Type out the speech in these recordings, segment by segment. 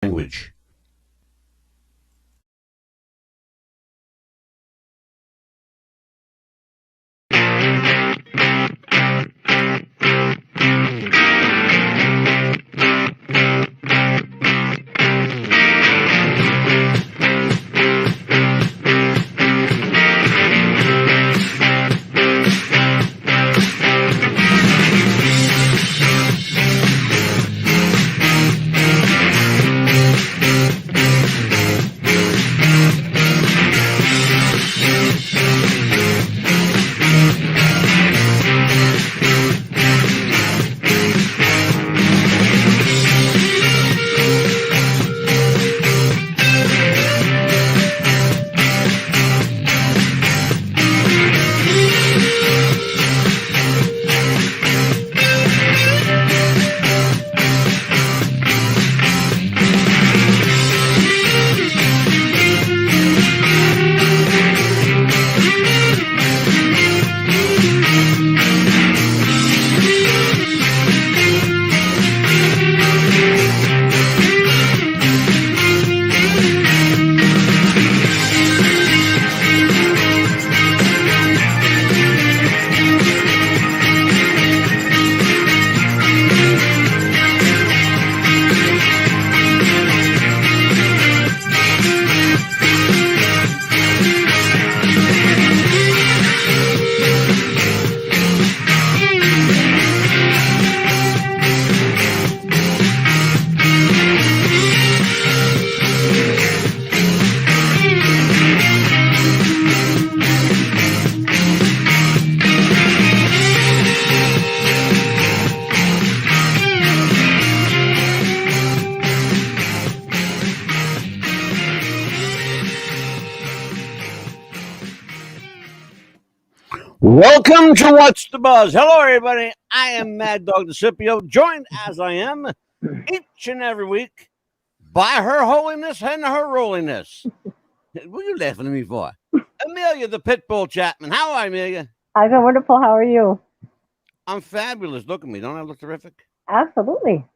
language. Welcome to What's the Buzz. Hello, everybody. I am Mad Dog DeCipio, joined as I am each and every week by Her Holiness and Her Rolliness. What are you laughing at me for? Amelia, the Pitbull Chapman. How are you, Amelia? I've been wonderful. How are you? I'm fabulous. Look at me. Don't I look terrific? Absolutely.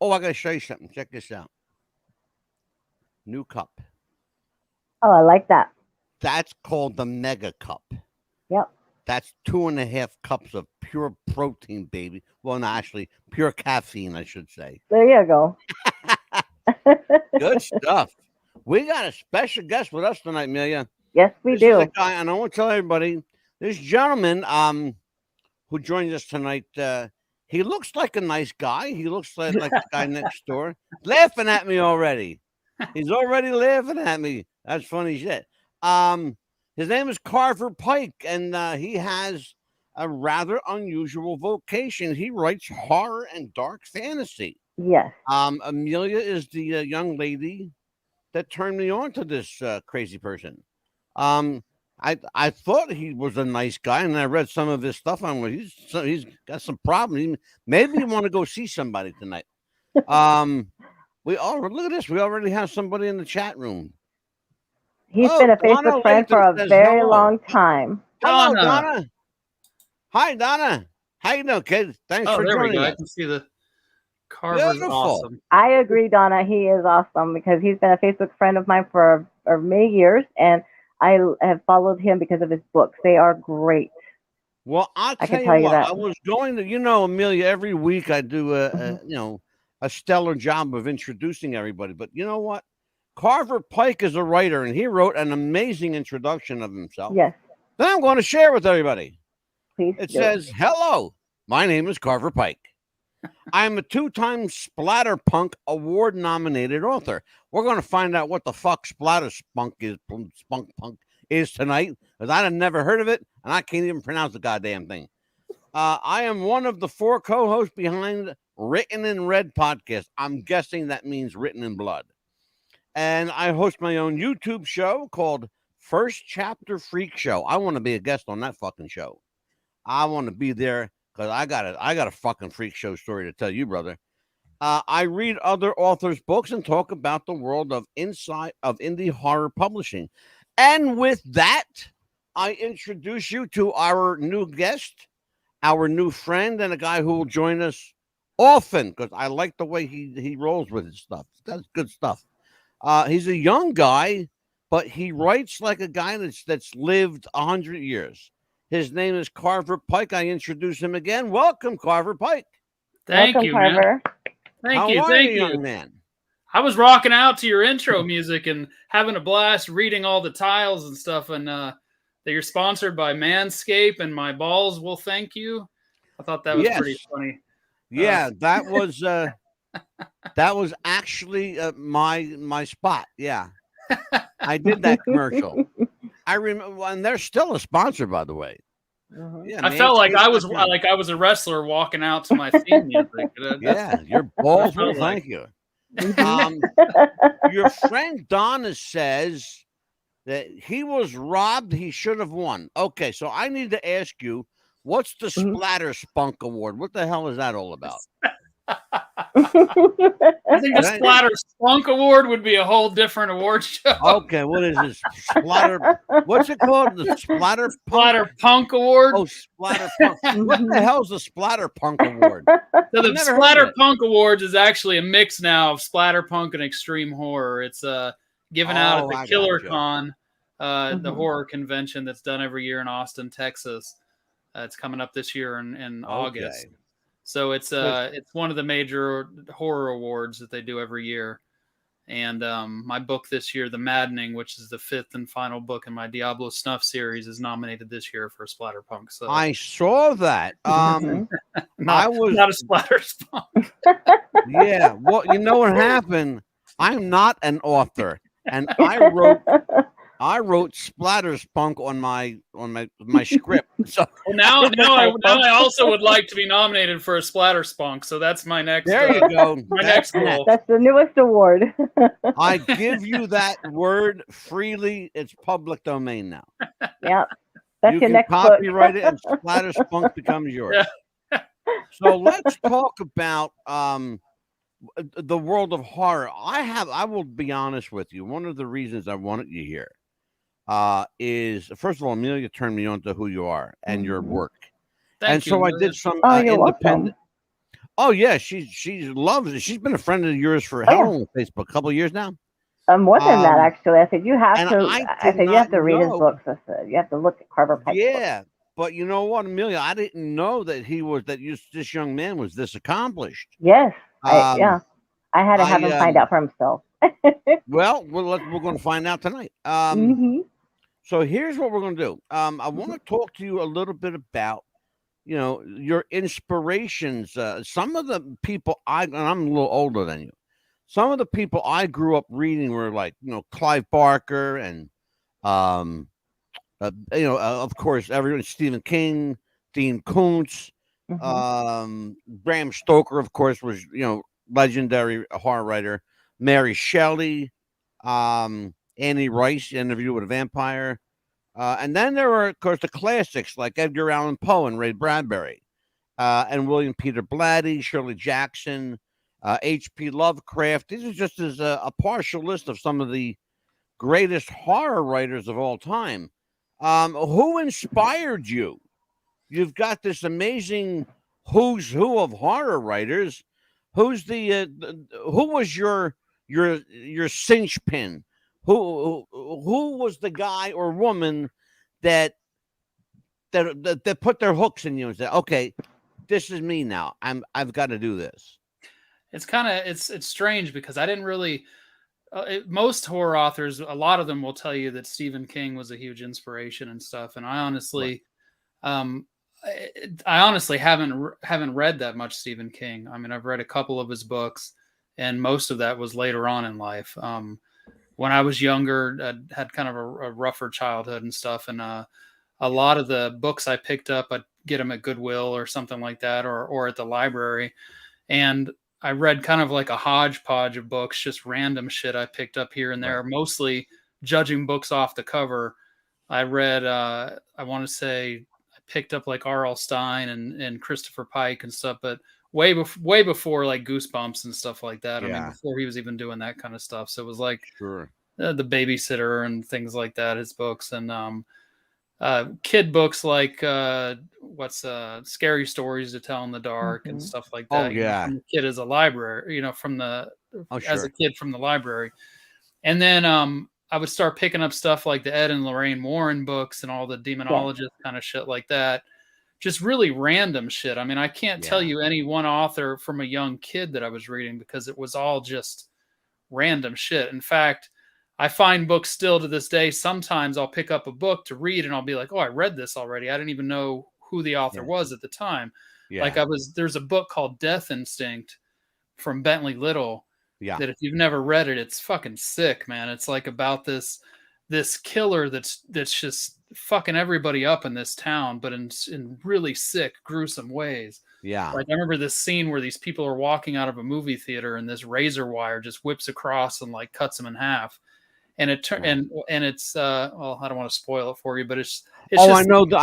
Oh, I got to show you something. Check this out. New cup. Oh, I like that. That's called the Mega Cup. Yep. That's 2.5 cups of pure protein, baby. Well, no, actually, pure caffeine, I should say. There you go. Good stuff. We got a special guest with us tonight, Amelia. Yes, we This do. is a guy, and I want to tell everybody, this gentleman who joined us tonight, he looks like a nice guy. He looks like the guy next door. Laughing at me already. He's already laughing at me. That's funny shit. His name is Carver Pike, and he has a rather unusual vocation. He writes horror and dark fantasy. Yes. Amelia is the young lady that turned me on to this crazy person. I thought he was a nice guy, and I read some of his stuff on him. He's got some problems. Maybe you want to go see somebody tonight. Look at this. We already have somebody in the chat room. He's been a Facebook friend for a very long time. Hello, Donna. Hi, Donna. How you doing, kid? Thanks for joining us. I can see the Carver's awesome. I agree, Donna. He is awesome because he's been a Facebook friend of mine for many years, and I have followed him because of his books. They are great. Well, I can tell you what. I was going to, Amelia, every week I do a stellar job of introducing everybody. But you know what? Carver Pike is a writer, and he wrote an amazing introduction of himself. Yes. That I'm going to share with everybody. Please. It says, "Hello, my name is Carver Pike. I am a 2-time Splatterpunk Award-nominated author." We're going to find out what the fuck Splatterpunk is tonight, because I've never heard of it, and I can't even pronounce the goddamn thing. I am one of the 4 co-hosts behind Written in Red podcast. I'm guessing that means Written in Blood. And I host my own YouTube show called First Chapter Freakshow. I want to be a guest on that fucking show. I want to be there because I got a fucking freak show story to tell you, brother. I read other authors' books and talk about the world of indie horror publishing. And with that, I introduce you to our new guest, our new friend, and a guy who will join us often because I like the way he rolls with his stuff. That's good stuff. He's a young guy, but he writes like a guy that's lived 100 years. His name is Carver Pike. I introduce him again. Welcome, Carver Pike. Thank Welcome, you, Carver. man. How are Thank you, you. young man? I was rocking out to your intro music and having a blast reading all the tiles and stuff, and that you're sponsored by Manscaped and my balls will thank you. I thought that was pretty funny. Yeah, that was actually my spot. Yeah, I did that commercial. I remember, and they're still a sponsor, by the way. Mm-hmm. I felt like I was a wrestler walking out to my theme music. Yeah, your balls will thank you. Your friend Donna says that he was robbed. He should have won. Okay, so I need to ask you, what's the Splatterpunk Award? What the hell is that all about? I think the Splatterpunk Award would be a whole different award show. Okay, what is this? What's it called? The Splatterpunk Award? Oh, Splatterpunk. What the hell's the Splatterpunk Award? So the Splatterpunk Awards is actually a mix now of Splatterpunk and extreme horror. It's given out at the Killer Con, the horror convention that's done every year in Austin, Texas. It's coming up this year in August. So it's one of the major horror awards that they do every year. And my book this year, The Maddening, which is the 5th and final book in my Diablo Snuff series, is nominated this year for Splatterpunk. So I saw that. not a Splatterpunk. Yeah. Well, you know what happened? I'm not an author, and I wrote Splatterpunk on my script. So now I also would like to be nominated for a Splatterpunk. So that's my next. There you go. My next goal. That's the newest award. I give you that word freely. It's public domain now. Yeah, that's your next book. Copyright it, and Splatterpunk becomes yours. Yeah. So let's talk about the world of horror. I will be honest with you. One of the reasons I wanted you here is, first of all, Amelia turned me on to who you are and your work. Thank you, so Amelia. I did some you're independent. welcome. Oh yeah, she loves it. She's been a friend of yours for how long on Facebook? A couple of years now. More than that, actually. I said you have to. I said you have to read his know. books. I said you have to look at Carver Pike. Yeah, but you know what, Amelia? I didn't know that this young man was this accomplished. Yes. I had to have him find out for himself. Well, we're going to find out tonight. So here's what we're going to do. I want to talk to you a little bit about, your inspirations. Some of the people and I'm a little older than you. Some of the people I grew up reading were like, Clive Barker and, of course, everyone, Stephen King, Dean Koontz, Bram Stoker, of course, was, legendary horror writer, Mary Shelley, Annie Rice, Interview with a Vampire. And then there were, of course, the classics like Edgar Allan Poe and Ray Bradbury, and William Peter Blatty, Shirley Jackson, H.P. Lovecraft. These are just as a partial list of some of the greatest horror writers of all time. Who inspired you? You've got this amazing who's who of horror writers. Who's who was your cinch pin? Who was the guy or woman that put their hooks in you and said, okay, this is me now. I've got to do this. It's kind of it's strange because I didn't really. Most horror authors, a lot of them will tell you that Stephen King was a huge inspiration and stuff. And I honestly, haven't read that much Stephen King. I mean, I've read a couple of his books, and most of that was later on in life. When I was younger, I had kind of a rougher childhood and stuff. And a lot of the books I picked up, I'd get them at Goodwill or something like that, or at the library. And I read kind of like a hodgepodge of books, just random shit I picked up here and there, mostly judging books off the cover. I read, I want to say I picked up like R.L. Stine and Christopher Pike and stuff, but way before like Goosebumps and stuff like that. Yeah. I mean, before he was even doing that kind of stuff. So it was like The Babysitter and things like that, his books. And kid books like what's scary stories to tell in the dark and stuff like Oh, that. yeah. From the kid as a library, from the Oh, as sure. a kid from the library. And then I would start picking up stuff like the Ed and Lorraine Warren books and all the demonologist kind of shit like that. Just really random shit. I mean, I can't tell you any one author from a young kid that I was reading because it was all just random shit. In fact, I find books still to this day. Sometimes I'll pick up a book to read and I'll be like, oh, I read this already. I didn't even know who the author was at the time. Yeah. Like there's a book called Death Instinct from Bentley Little. Yeah. That if you've never read it, it's fucking sick, man. It's like about this killer that's just fucking everybody up in this town, but in really sick, gruesome ways. Yeah. Like I remember this scene where these people are walking out of a movie theater and this razor wire just whips across and like cuts them in half. And it and it's well, I don't want to spoil it for you, but it's just, I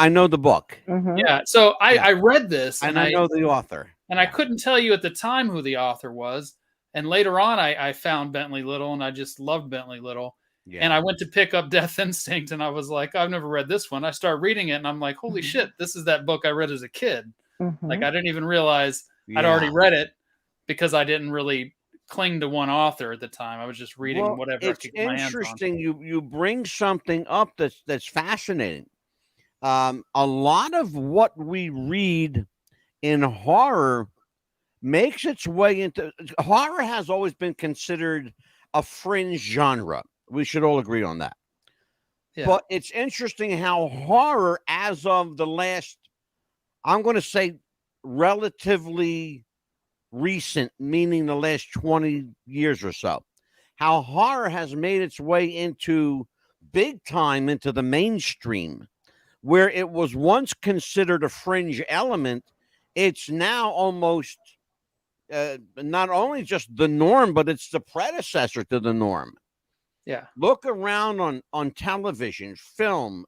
know the book. Yeah. So I read this and I know the author. And I couldn't tell you at the time who the author was. And later on, I found Bentley Little, and I just loved Bentley Little. Yeah. And I went to pick up Death Instinct, and I was like, I've never read this one. I started reading it, and I'm like, holy shit, this is that book I read as a kid. Like, I didn't even realize I'd already read it because I didn't really cling to one author at the time. I was just reading whatever I could get my hands on. It's interesting. You bring something up that's fascinating. A lot of what we read in horror makes its way into horror. Has always been considered a fringe genre. We should all agree on that. Yeah. But it's interesting how horror, as of the last, I'm going to say relatively recent, meaning the last 20 years or so, how horror has made its way into big time into the mainstream, where it was once considered a fringe element. It's now almost not only just the norm, but it's the predecessor to the norm. Yeah. Look around on television, film,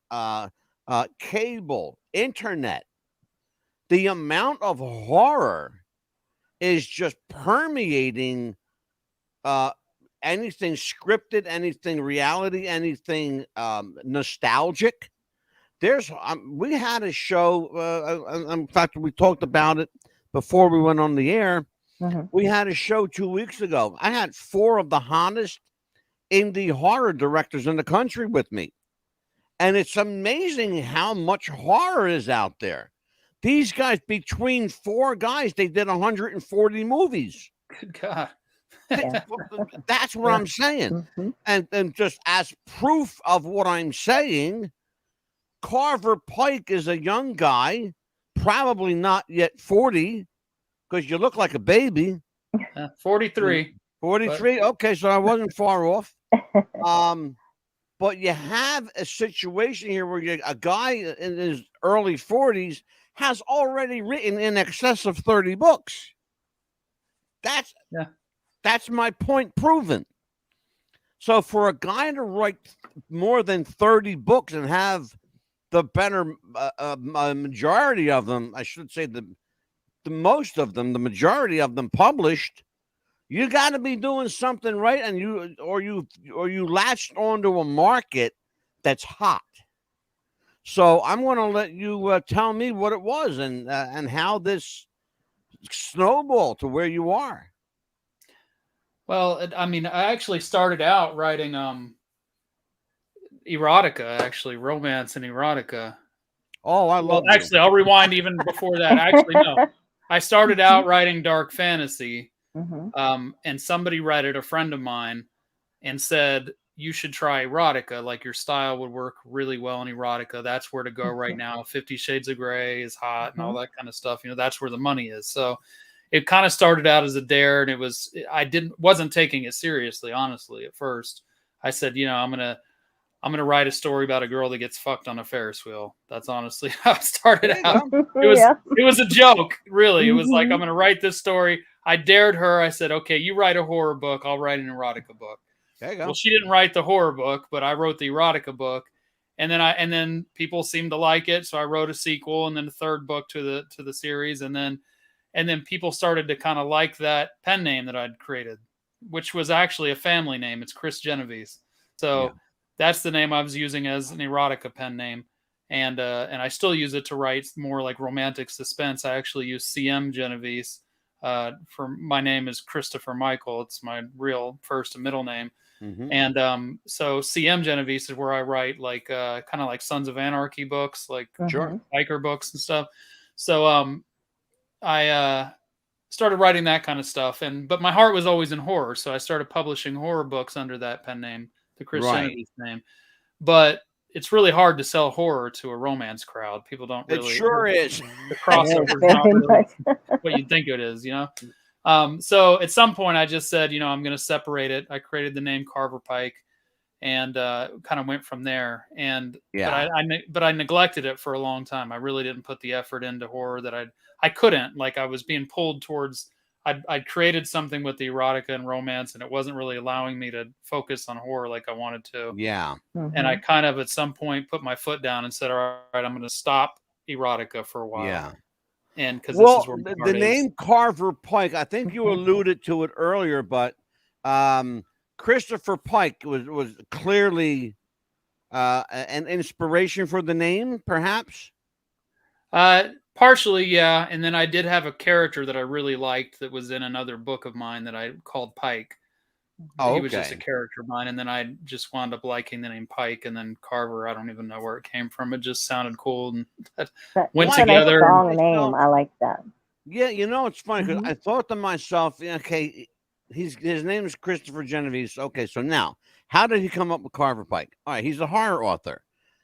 cable, internet. The amount of horror is just permeating anything scripted, anything reality, anything nostalgic. We had a show, in fact, we talked about it before we went on the air. We had a show 2 weeks ago. I had 4 of the hottest indie horror directors in the country with me. And it's amazing how much horror is out there. These guys, between 4 guys, they did 140 movies. Good God. That's what I'm saying. And just as proof of what I'm saying, Carver Pike is a young guy, probably not yet 40, because you look like a baby. 43. 43. Okay, so I wasn't far off. But you have a situation here where a guy in his early 40s has already written in excess of 30 books. That's my point proven. So for a guy to write more than 30 books and have the better majority of them, I should say the most of them, the majority of them published, you got to be doing something right, and you latched onto a market that's hot. So I'm going to let you tell me what it was and how this snowballed to where you are. Well, I mean, I actually started out writing erotica, actually, romance and erotica. Oh, I love. Well, actually, I'll rewind even before that. Actually, no. I started out writing dark fantasy, and somebody read it, a friend of mine, and said, you should try erotica. Like, your style would work really well in erotica. That's where to go right now. 50 Shades of Grey is hot and all that kind of stuff. That's where the money is. So it kind of started out as a dare, and I wasn't taking it seriously, honestly, at first. I said, I'm going to write a story about a girl that gets fucked on a Ferris wheel. That's honestly how it started out. It was a joke, really. It was like, I'm going to write this story. I dared her. I said, okay, you write a horror book. I'll write an erotica book. There you go. Well, she didn't write the horror book, but I wrote the erotica book. And then people seemed to like it. So I wrote a sequel and then a third book to the series. And then people started to kind of like that pen name that I'd created, which was actually a family name. It's Chris Genovese. So that's the name I was using as an erotica pen name. and I still use it to write more like romantic suspense. I actually use CM Genovese. For my name is Christopher Michael. It's my real first and middle name. Mhm. And so CM Genovese is where I write like kind of like Sons of Anarchy books, like Sure. biker books and stuff. So I started writing that kind of stuff, but my heart was always in horror, so I started publishing horror books under that pen name, the Chris Right. Genovese name. But it's really hard to sell horror to a romance crowd. People don't It really. sure is. The crossover is not really what you'd think it is, you know. So at some point, I just said, I'm going to separate it. I created the name Carver Pike, and kind of went from there. And Yeah. but I neglected it for a long time. I really didn't put the effort into horror that I couldn't. Like, I was being pulled towards. I'd created something with the erotica and romance, and it wasn't really allowing me to focus on horror like I wanted to. Yeah. And I kind of at some point put my foot down and said, all right, I'm going to stop erotica for a while. Yeah. And because Well, this is where my the heart is. name Carver Pike, I think you alluded to it earlier, but Christopher Pike was clearly an inspiration for the name, perhaps? Partially, yeah. And then I did have a character that I really liked that was in another book of mine that I called Pike. Oh, He was just a okay. character of mine. And then I just wound up liking the name Pike, and then Carver. I don't even know where it came from. It just sounded cool, and that went It's a nice together. strong name. I like that. Yeah, it's funny because I thought to myself, okay, his name is Christopher Genovese. Okay, so now, how did he come up with Carver Pike? All right, he's a horror author.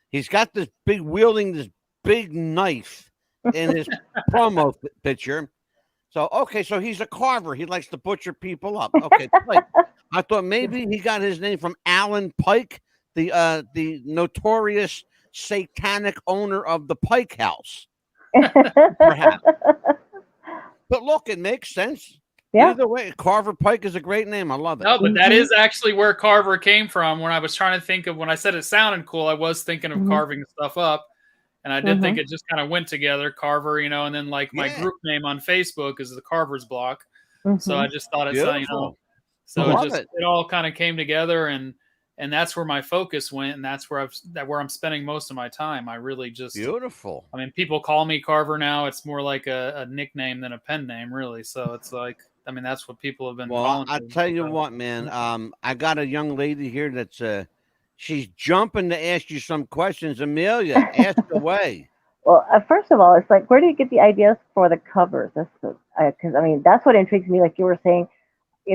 He's got wielding this big knife in his promo picture. So, okay, so he's a carver. He likes to butcher people up. Okay, Pike. I thought maybe he got his name from Alan Pike, the notorious satanic owner of the Pike House. Perhaps. But look, it makes sense. Yeah. Either way, Carver Pike is a great name. I love it. No, but that is actually where Carver came from. When I was trying to think of, when I said it sounded cool, I was thinking of carving stuff up. And I did think it just kind of went together, Carver, and then like my group name on Facebook is the Carver's Block. So I just thought it's, so it all kind of came together, and that's where my focus went. And that's where I'm spending most of my time. I really just, beautiful. I mean, people call me Carver now. It's more like a nickname than a pen name, really. So it's like, I mean, that's what people have been calling. I tell you what, man, I got a young lady here that's, she's jumping to ask you some questions. Amelia, ask away. Well, first of all, it's like, where do you get the ideas for the covers? That's because I mean, that's what intrigues me. Like you were saying,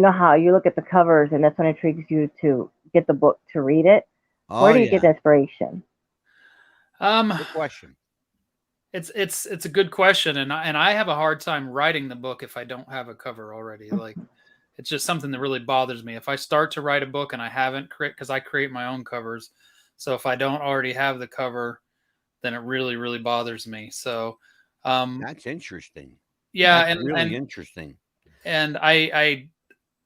how you look at the covers, and that's what intrigues you to get the book to read it. Where do you get the inspiration? Good question. It's a good question, and I have a hard time writing the book if I don't have a cover already. Like, it's just something that really bothers me. If I start to write a book and I haven't because I create my own covers, so if I don't already have the cover, then it really, really bothers me. So that's interesting. Yeah, that's really interesting. And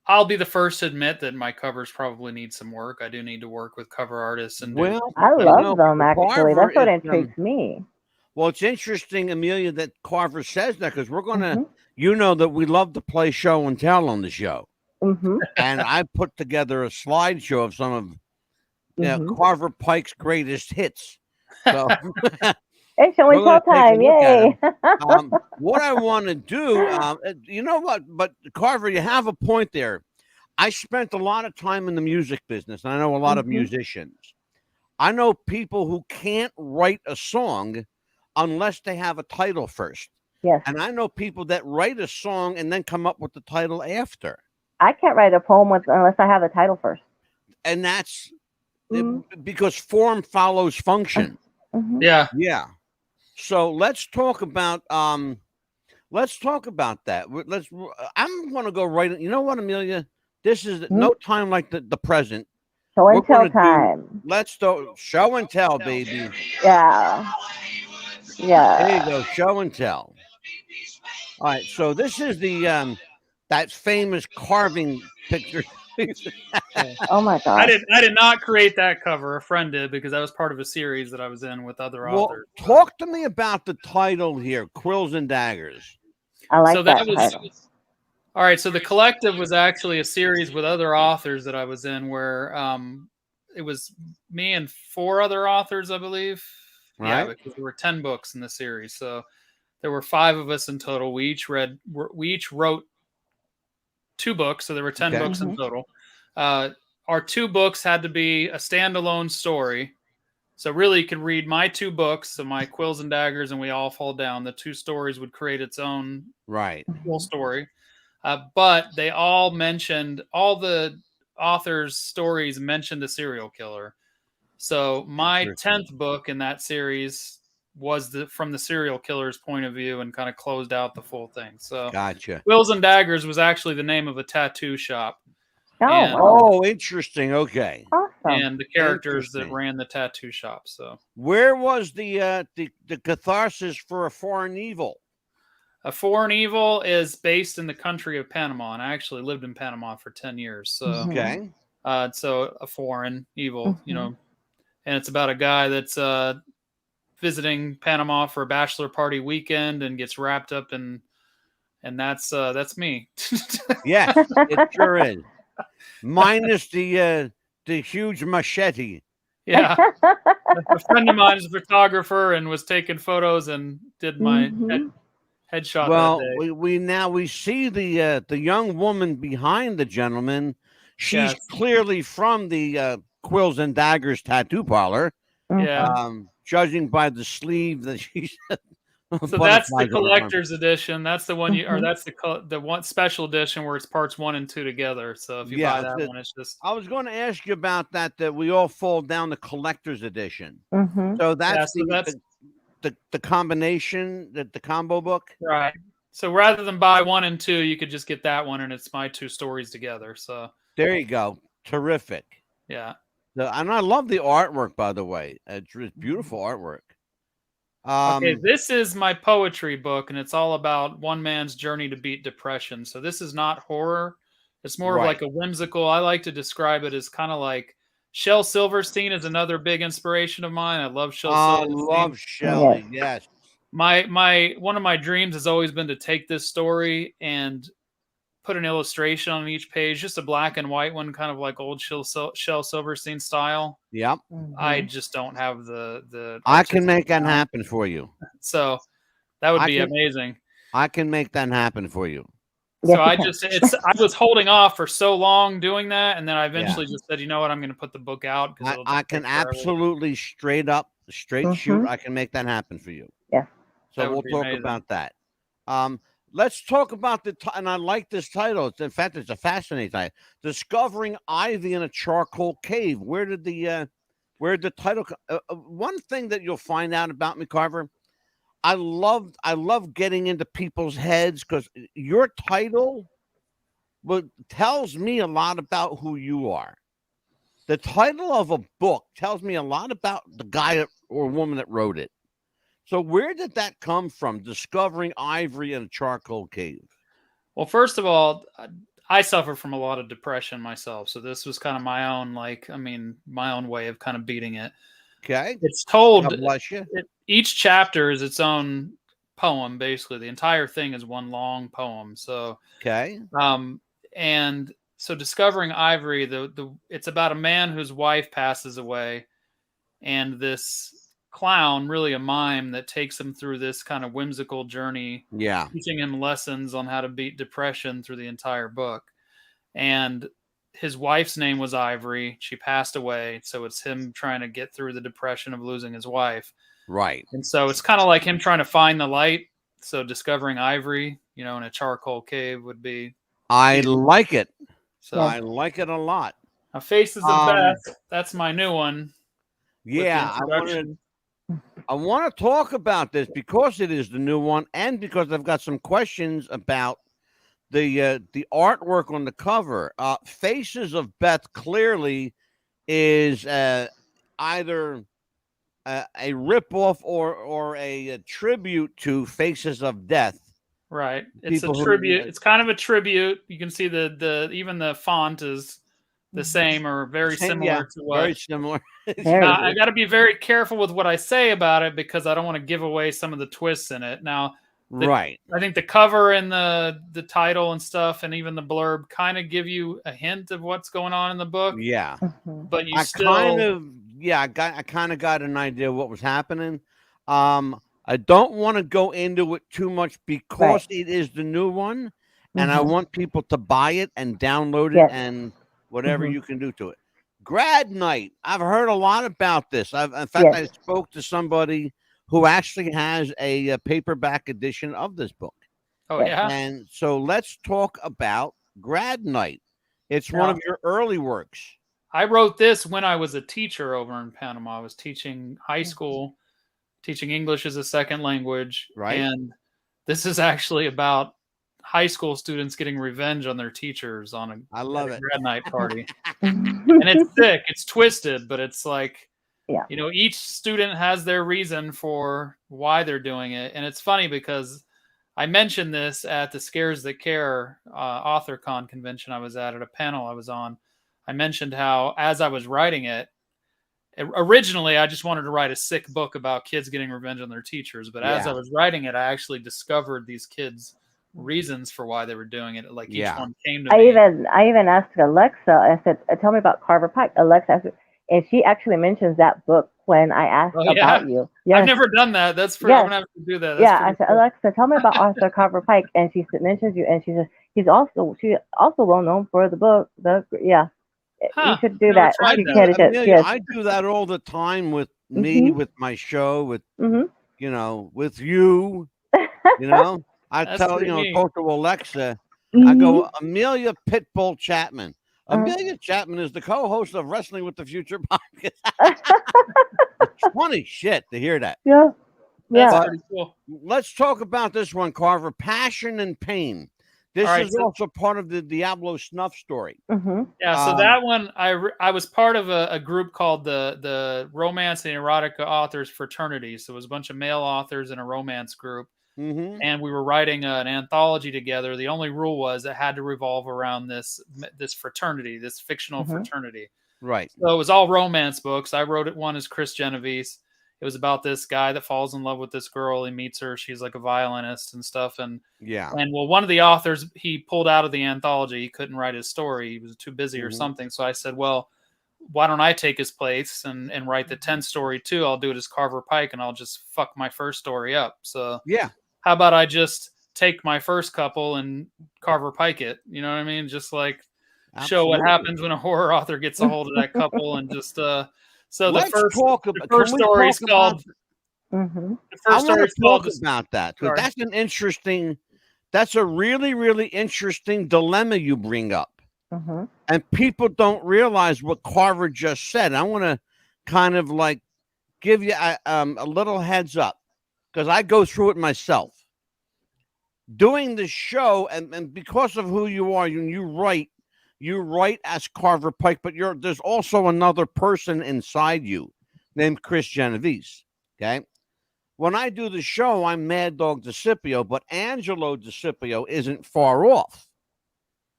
I'll be the first to admit that my covers probably need some work. I do need to work with cover artists, and I love them actually. That's what intrigues me. Well, it's interesting, Amelia, that Carver says that, because we're going to, that we love to play show and tell on the show. And I put together a slideshow of some of Carver Pike's greatest hits. So, it's show and tell time. Yay. What I want to do, you know what? But Carver, you have a point there. I spent a lot of time in the music business, and I know a lot of musicians. I know people who can't write a song unless they have a title first. Yes. And I know people that write a song and then come up with the title after. I can't write a poem unless I have a title first. And that's because form follows function. Yeah. Yeah. So let's talk about that. I'm going to go right. You know what, Amelia? This is no time like the present. Show and tell time. Let's do show and tell, baby. Yeah. Yeah. There you go. Show and tell. All right. So this is the that famous carving picture. Oh my God. I did not create that cover. A friend did, because that was part of a series that I was in with other authors. Talk to me about the title here, Quills and Daggers. I like that title. All right. So the collective was actually a series with other authors that I was in, where it was me and 4 other authors, I believe. Yeah, Right. because there were 10 books in the series, so there were 5 of us in total. We each wrote 2 books, so there were 10 Okay. books in total. Our 2 books had to be a standalone story. So really, you could read my 2 books, so my Quills and Daggers and We All Fall Down. The 2 stories would create its own Right. full story. But they all the authors' stories mentioned a serial killer. So my 10th book in that series was from the serial killer's point of view and kind of closed out the full thing. So Gotcha. Quills and Daggers was actually the name of a tattoo shop. Oh, And- wow. Oh, interesting. Okay. Awesome. And the characters that Interesting. ran the tattoo shop. So Where was the catharsis for A Foreign Evil? A Foreign Evil is based in the country of Panama, and I actually lived in Panama for 10 years. So, Okay. so A Foreign Evil, Mhm. you know, and it's about a guy that's visiting Panama for a bachelor party weekend and gets wrapped up in, and that's me. Yes, it sure is. Minus the huge machete. Yeah, a friend of mine is a photographer and was taking photos and did my Mhm. headshot Well, that day. we see the young woman behind the gentleman. She's Yes. clearly from the Quills and Daggers tattoo parlor. Yeah. Judging by the sleeve that she's. So that's the collector's edition. That's the one or that's the one special edition where it's parts 1 and 2 together. So if you buy that one, it's just. I was going to ask you about that. That we all fall down the collector's edition. Mhm. So that's that's the combination, the combo book. right. So rather than buy 1 and 2, you could just get that one, and it's my 2 stories together. So there you go. Terrific. Yeah. And I love the artwork, by the way. It's beautiful artwork. Okay, this is my poetry book, and it's all about one man's journey to beat depression. So this is not horror. It's more of like a whimsical. I like to describe it as kind of like Shel Silverstein is another big inspiration of mine. I love Shel Silverstein. I love Shelley. Yes. My one of my dreams has always been to take this story and put an illustration on each page, just a black and white one, kind of like old Shel Silverstein style. Yep. I just don't have the. I can make that happen for you. So that would be amazing. I can make that happen for you. So I was holding off for so long doing that, and then I eventually just said, you know what, I'm going to put the book out. I can absolutely straight shoot. I can make that happen for you. Yeah. So we'll talk about that. Let's talk about and I like this title. In fact, it's a fascinating title. Discovering Ivy in a Charcoal Cave. Where did the title one thing that you'll find out about me, Carver, I love getting into people's heads because your title tells me a lot about who you are. The title of a book tells me a lot about the guy or woman that wrote it. So where did that come from? Discovering Ivory in a Charcoal Cave. Well, first of all, I suffer from a lot of depression myself. So this was kind of my own, my own way of kind of beating it. Okay. It's told. God bless you. Each chapter is its own poem, basically. The entire thing is one long poem. So, okay. And so discovering Ivory, it's about a man whose wife passes away, and this clown, really a mime, that takes him through this kind of whimsical journey, teaching him lessons on how to beat depression through the entire book. And his wife's name was Ivory. She passed away, so it's him trying to get through the depression of losing his wife. Right. And so it's kind of like him trying to find the light. So discovering Ivory, in a charcoal cave would be. I like it. So I like it a lot. Now, Faces of Beth, that's my new one. Yeah, I want to talk about this because it is the new one, and because I've got some questions about the artwork on the cover. Faces of Beth clearly is either a ripoff or a tribute to Faces of Death. Right. It's a tribute. It's kind of a tribute. You can see even the font is the same or very similar to what. Very similar. Now, I got to be very careful with what I say about it because I don't want to give away some of the twists in it. Now, I think the cover and the title and stuff, and even the blurb, kind of give you a hint of what's going on in the book. Yeah, but you yeah, I kind of got an idea what was happening. I don't want to go into it too much because it is the new one, and I want people to buy it and download it and whatever you can do to it. Grad night. I've heard a lot about this. In fact, I spoke to somebody who actually has a paperback edition of this book. Oh yeah. And so let's talk about Grad Night. It's one of your early works. I wrote this when I was a teacher over in Panama. I was teaching high school, teaching English as a second language. Right. And this is actually about high school students getting revenge on their teachers on a grad night party. And it's sick. It's twisted, but it's like, you know, each student has their reason for why they're doing it. And it's funny because I mentioned this at the Scares That Care AuthorCon convention I was at a panel I was on. I mentioned how as I was writing it, originally I just wanted to write a sick book about kids getting revenge on their teachers. But as I was writing it, I actually discovered these kids' reasons for why they were doing it. Like each one came to me. I even asked Alexa, I said, tell me about Carver Pike. Alexa, and she actually mentions that book when I asked about you. I've never done that. That's for I'm gonna have to do that. That's I said, cool. Alexa, tell me about Arthur Carver Pike, and she mentions you, and she says she's also well known for the book. You should do that. I do that all the time with me, with my show, with you know, with you. You know, I tell talk to Alexa. I go, Amelia Pitbull Chapman. Amelia Chapman is the co-host of Wrestling with the Future podcast. It's funny shit to hear that. Yeah. That's pretty cool. Let's talk about this one, Carver. Passion and Pain. This is also part of the Diablo Snuff story. Yeah, so that one, I was part of a group called the Romance and Erotica Authors Fraternity. So it was a bunch of male authors in a romance group. And we were writing an anthology together. The only rule was it had to revolve around this fraternity, this fictional fraternity. Right. So it was all romance books. I wrote one as Chris Genovese. It was about this guy that falls in love with this girl. He meets her. She's like a violinist and stuff. And one of the authors, he pulled out of the anthology. He couldn't write his story. He was too busy or something. So I said, well, why don't I take his place and write the 10th story too? I'll do it as Carver Pike and I'll just fuck my first story up. So how about I just take my first couple and Carver Pike it? You know what I mean? Just like show what happens when a horror author gets a hold of that couple and just so the first story is called. The first story is called about that. That's an interesting. That's a really, really interesting dilemma you bring up, and people don't realize what Carver just said. I want to kind of like give you a little heads up because I go through it myself. Doing the show, and because of who you are, you write as Carver Pike, but there's also another person inside you named Chris Genovese. Okay. When I do the show, I'm Mad Dog DeCipio, but Angelo DeCipio isn't far off.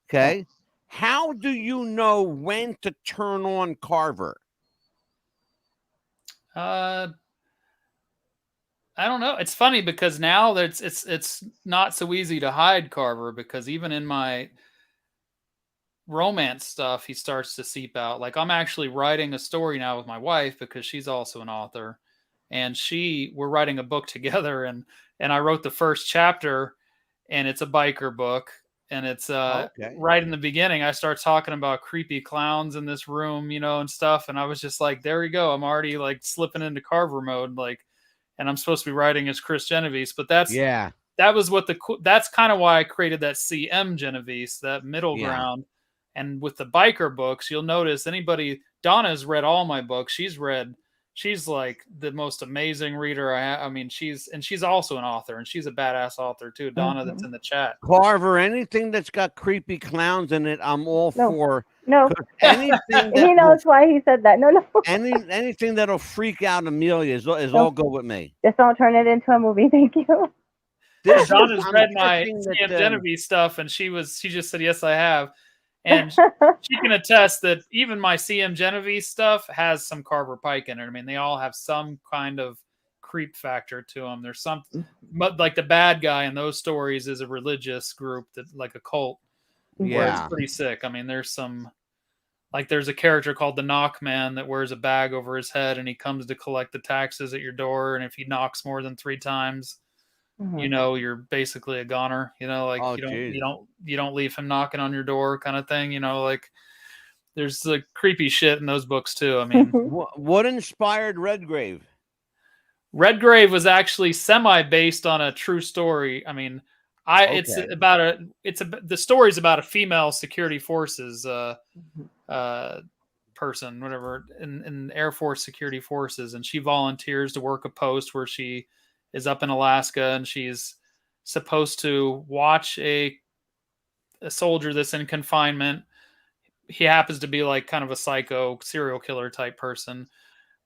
Okay. How do you know when to turn on Carver? I don't know. It's funny because now it's not so easy to hide Carver because even in my romance stuff, he starts to seep out. Like I'm actually writing a story now with my wife because she's also an author, and we're writing a book together. And I wrote the first chapter, and it's a biker book, and it's right in the beginning. I start talking about creepy clowns in this room, and stuff. And I was just like, there we go. I'm already like slipping into Carver mode, like. And I'm supposed to be writing as Chris Genovese, but that's kind of why I created that CM Genovese, that middle ground. And with the biker books, you'll notice Donna's read all my books. She's like the most amazing reader I have. I mean, she's also an author, and she's a badass author too. Donna, that's in the chat. Carver, anything that's got creepy clowns in it, I'm all for. No, he knows why he said that. No. Anything that'll freak out Amelia is all good with me. Just don't turn it into a movie. Thank you. Donna's read my CM Genovese stuff, and she just said, yes, I have. And she can attest that even my CM Genovese stuff has some Carver Pike in it. I mean, they all have some kind of creep factor to them. There's something, like the bad guy in those stories is a religious group that like a cult. Where it's pretty sick. I mean, there's some like there's a character called the Knock Man that wears a bag over his head, and he comes to collect the taxes at your door. And if he knocks more than 3 times, Mhm. you know, you're basically a goner. You know, like Oh, you don't leave him knocking on your door, kind of thing. You know, like there's like creepy shit in those books too. I mean, what inspired Redgrave? Redgrave was actually semi-based on a true story. I mean, the story's about a female security forces person, whatever, in Air Force security forces, and she volunteers to work a post where she is up in Alaska, and she's supposed to watch a soldier that's in confinement. He happens to be like kind of a psycho serial killer type person.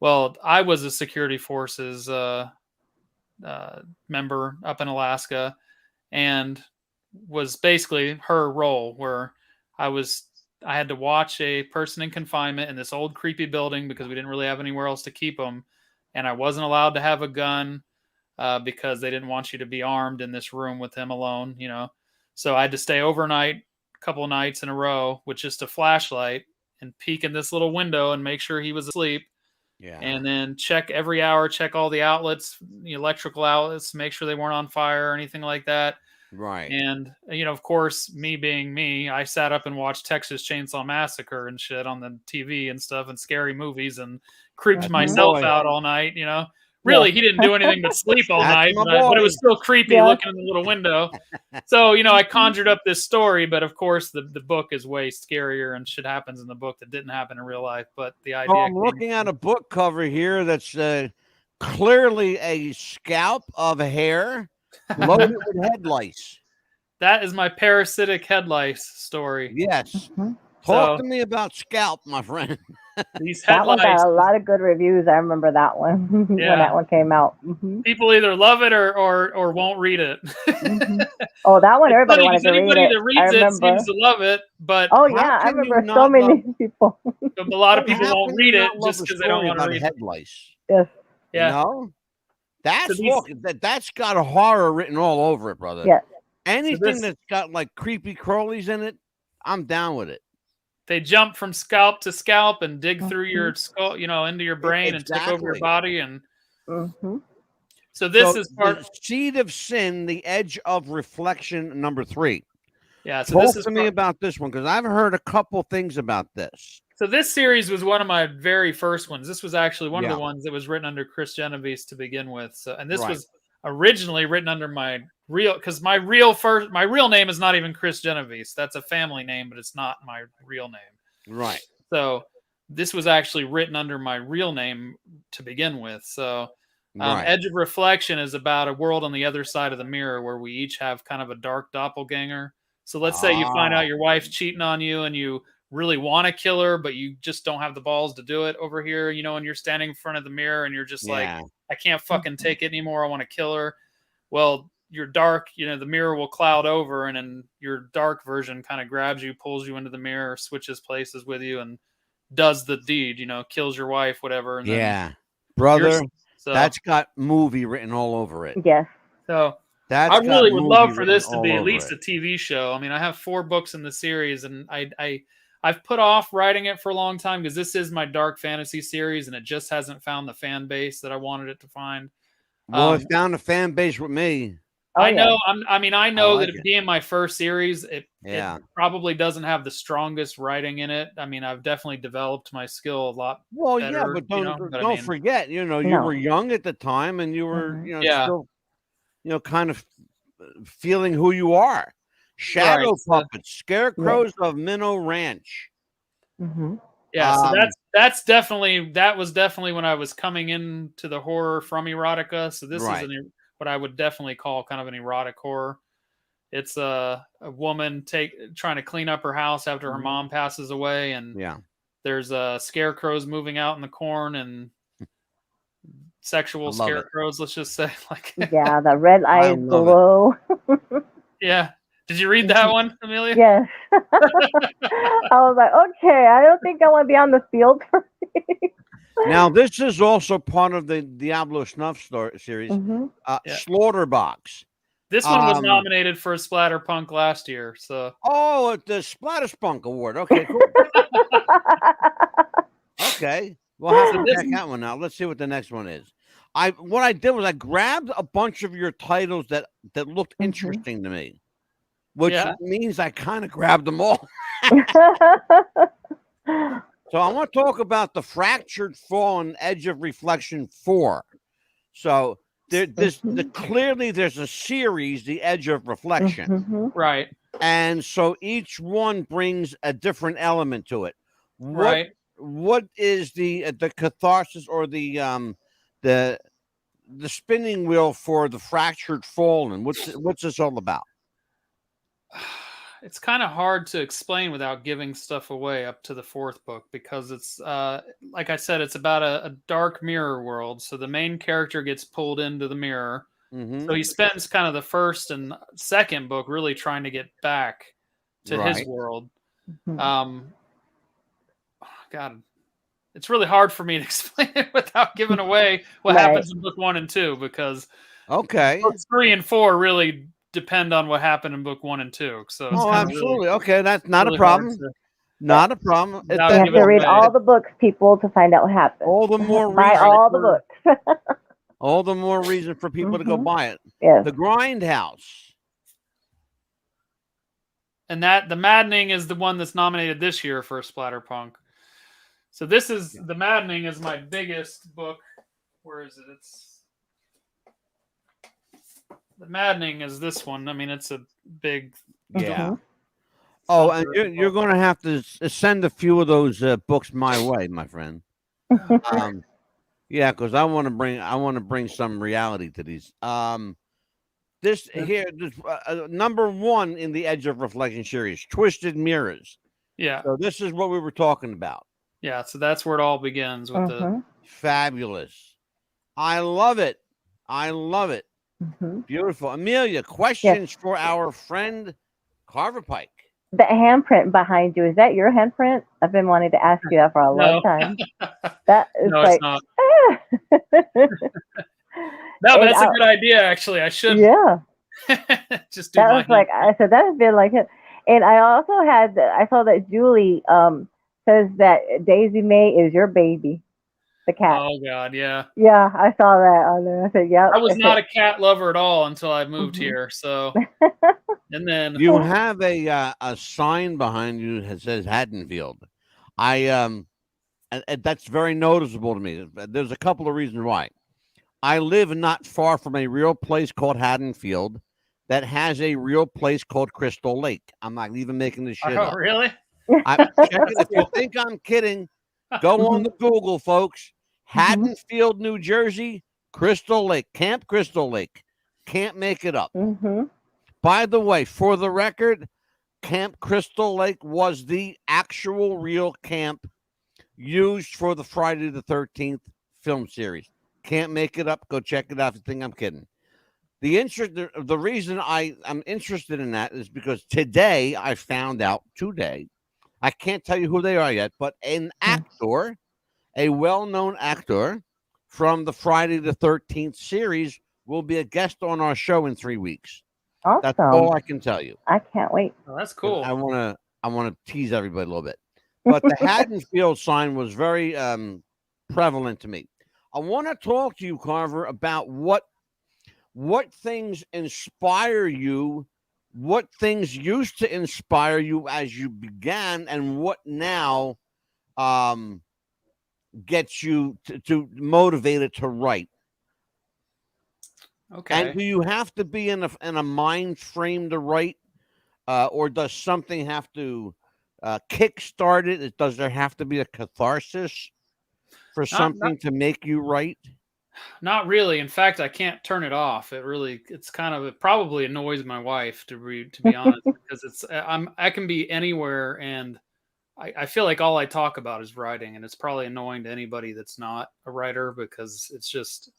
Well, I was a security forces member up in Alaska, and was basically her role where I had to watch a person in confinement in this old creepy building because we didn't really have anywhere else to keep them, and I wasn't allowed to have a gun because they didn't want you to be armed in this room with him alone, you know. So I had to stay overnight, a couple of nights in a row, with just a flashlight and peek in this little window and make sure he was asleep. Yeah. And then check every hour, check all the outlets, the electrical outlets, make sure they weren't on fire or anything like that. Right. And, you know, of course, me being me, I sat up and watched Texas Chainsaw Massacre and shit on the TV and stuff, and scary movies, and creeped myself out all night, you know. Really, he didn't do anything but sleep all night, but it was still creepy looking in the little window. So, you know, I conjured up this story, but of course the book is way scarier, and shit happens in the book that didn't happen in real life. But the idea. I'm looking at a book cover here that's clearly a scalp of hair loaded with head lice. That is my parasitic head lice story. Yes. Talk to me about scalp, my friend. These head that one lice, got a lot of good reviews. I remember that one when that one came out. People either love it or won't read it. Oh, that one everybody wanted to read it. Anybody that reads it seems to love it, but oh yeah, I remember so many people. A lot of people won't read it just because they don't want to read head lice. Yes. Yeah. You know? That's got a horror written all over it, brother. Yes. Anything that's got like creepy crawlies in it, I'm down with it. They jump from scalp to scalp and dig through your skull, you know, into your brain and take over your body. And so this is part the Seed of Sin, The Edge of Reflection, number 3. Yeah. So Talk to me about this one, because I've heard a couple things about this. So this series was one of my very first ones. This was actually one of the ones that was written under Chris Genovese to begin with. So, and this was originally written under my real, because my real name is not even Chris Genovese. That's a family name, but it's not my real name. Right. So this was actually written under my real name to begin with. So Edge of Reflection is about a world on the other side of the mirror where we each have kind of a dark doppelganger. So let's say you find out your wife's cheating on you and you really want to kill her, but you just don't have the balls to do it over here, you know, and you're standing in front of the mirror and you're just like, I can't fucking take it anymore. I want to kill her. Well, your dark, you know, the mirror will cloud over, and then your dark version kind of grabs you, pulls you into the mirror, switches places with you, and does the deed, you know, kills your wife, whatever. And brother, that's got movie written all over it. Yes. So I really would love for this to be at least a TV show. I mean, I have 4 books in the series, and I've put off writing it for a long time because this is my dark fantasy series, and it just hasn't found the fan base that I wanted it to find. Well, it found a fan base with me. I know. I know that it being my first series, it probably doesn't have the strongest writing in it. I mean, I've definitely developed my skill a lot. Well, better, but don't forget, you know, you were young at the time, and you were, you know, still, you know, kind of feeling who you are. Shadow puppets, scarecrows of Minnow Ranch. Yeah, so that was definitely when I was coming into the horror from erotica. So this is what I would definitely call kind of an erotic horror. It's a woman trying to clean up her house after her mom passes away, and there's scarecrows moving out in the corn and sexual scarecrows. Let's just say, like the red eyes glow. Yeah. Did you read that one, Amelia? Yes. I was like, okay, I don't think I want to be on the field for me. Now, this is also part of the Diablo Snuff series. Slaughter Box. This one was nominated for a Splatterpunk last year. So at the Splatterpunk Award. Okay, cool. Okay, we'll have to check that one out. Let's see what the next one is. What I did was I grabbed a bunch of your titles that looked interesting to me, which means I kind of grabbed them all. So I want to talk about the Fractured Fallen Edge of Reflection 4. So clearly there's a series, The Edge of Reflection. Right. And so each one brings a different element to it. What is the catharsis or the spinning wheel for the Fractured Fallen? What's this all about? It's kind of hard to explain without giving stuff away up to the fourth book, because it's like I said, it's about a dark mirror world. So the main character gets pulled into the mirror. So he spends kind of the first and second book really trying to get back to his world. God, it's really hard for me to explain it without giving away what happens in book 1 and 2, because books 3 and 4 really depend on what happened in book 1 and 2. So it's absolutely. Okay, that's not a problem. Not a problem. You have to read all the books, people, to find out what happened. All the more reason. Buy all the books. All the more reason for people to go buy it. Yes. The Grindhouse. And the Maddening is the one that's nominated this year for Splatterpunk. So this is The Maddening is my biggest book. Where is it? The Maddening is this one. I mean, it's a big. Yeah. Oh, and you're going to have to send a few of those books my way, my friend. Yeah, because I want to bring some reality to these. This here, number 1 in the Edge of Reflection series, Twisted Mirrors. Yeah. So this is what we were talking about. Yeah. So that's where it all begins with the fabulous. I love it. Beautiful. Amelia, questions for our friend Carver Pike. The handprint behind you, is that your handprint? I've been wanting to ask you that for a long time. That is it's not. No, but that's a good idea, actually. I should. Yeah. Just do that was like, I said, that would be like it. And I also I saw that Julie says that Daisy May is your baby, the cat. Oh, God, yeah. Yeah, I saw that on there. I said, yeah. I was not a cat lover at all until I moved here, so. And then. You have a sign behind you that says Haddonfield. That's very noticeable to me. There's a couple of reasons why. I live not far from a real place called Haddonfield that has a real place called Crystal Lake. I'm not even making this shit up. Really? If you think I'm kidding, go on the Google, folks. Haddonfield, New Jersey, Crystal Lake, Camp Crystal Lake. Can't make it up. By the way, for the record, Camp Crystal Lake was the actual real camp used for the Friday the 13th film series. Can't make it up. Go check it out if you think I'm kidding. The reason I'm interested in that is because today I found out I can't tell you who they are yet, but an actor, a well-known actor from the Friday the 13th series will be a guest on our show in 3 weeks. Awesome. That's all I can tell you. I can't wait. Oh, that's cool. I want to tease everybody a little bit. But the Haddonfield sign was very prevalent to me. I want to talk to you, Carver, about what things inspire you, what things used to inspire you as you began, and what now gets you to motivated to write. Okay. And do you have to be in a mind frame to write, or does something have to kickstart it? Does there have to be a catharsis for something to make you write? Not really. In fact, I can't turn it off. It probably annoys my wife to be honest, because I can be anywhere, and I feel like all I talk about is writing, and it's probably annoying to anybody that's not a writer, because it's just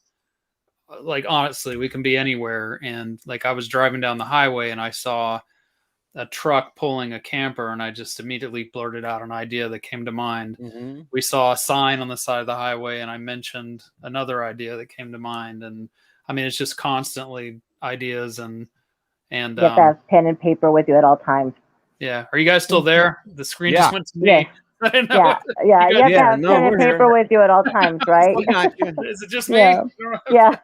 like, honestly, we can be anywhere. And like, I was driving down the highway and I saw a truck pulling a camper, and I just immediately blurted out an idea that came to mind. We saw a sign on the side of the highway, and I mentioned another idea that came to mind. And I mean, it's just constantly ideas. And And You have to have pen and paper with you at all times. yeah, are you guys still there? The screen just went to me. Yes. I didn't know. Yeah, yeah. You have to have pen and we're paper here. with you at all times, right? We got you. Is it just me? Yeah. Yeah.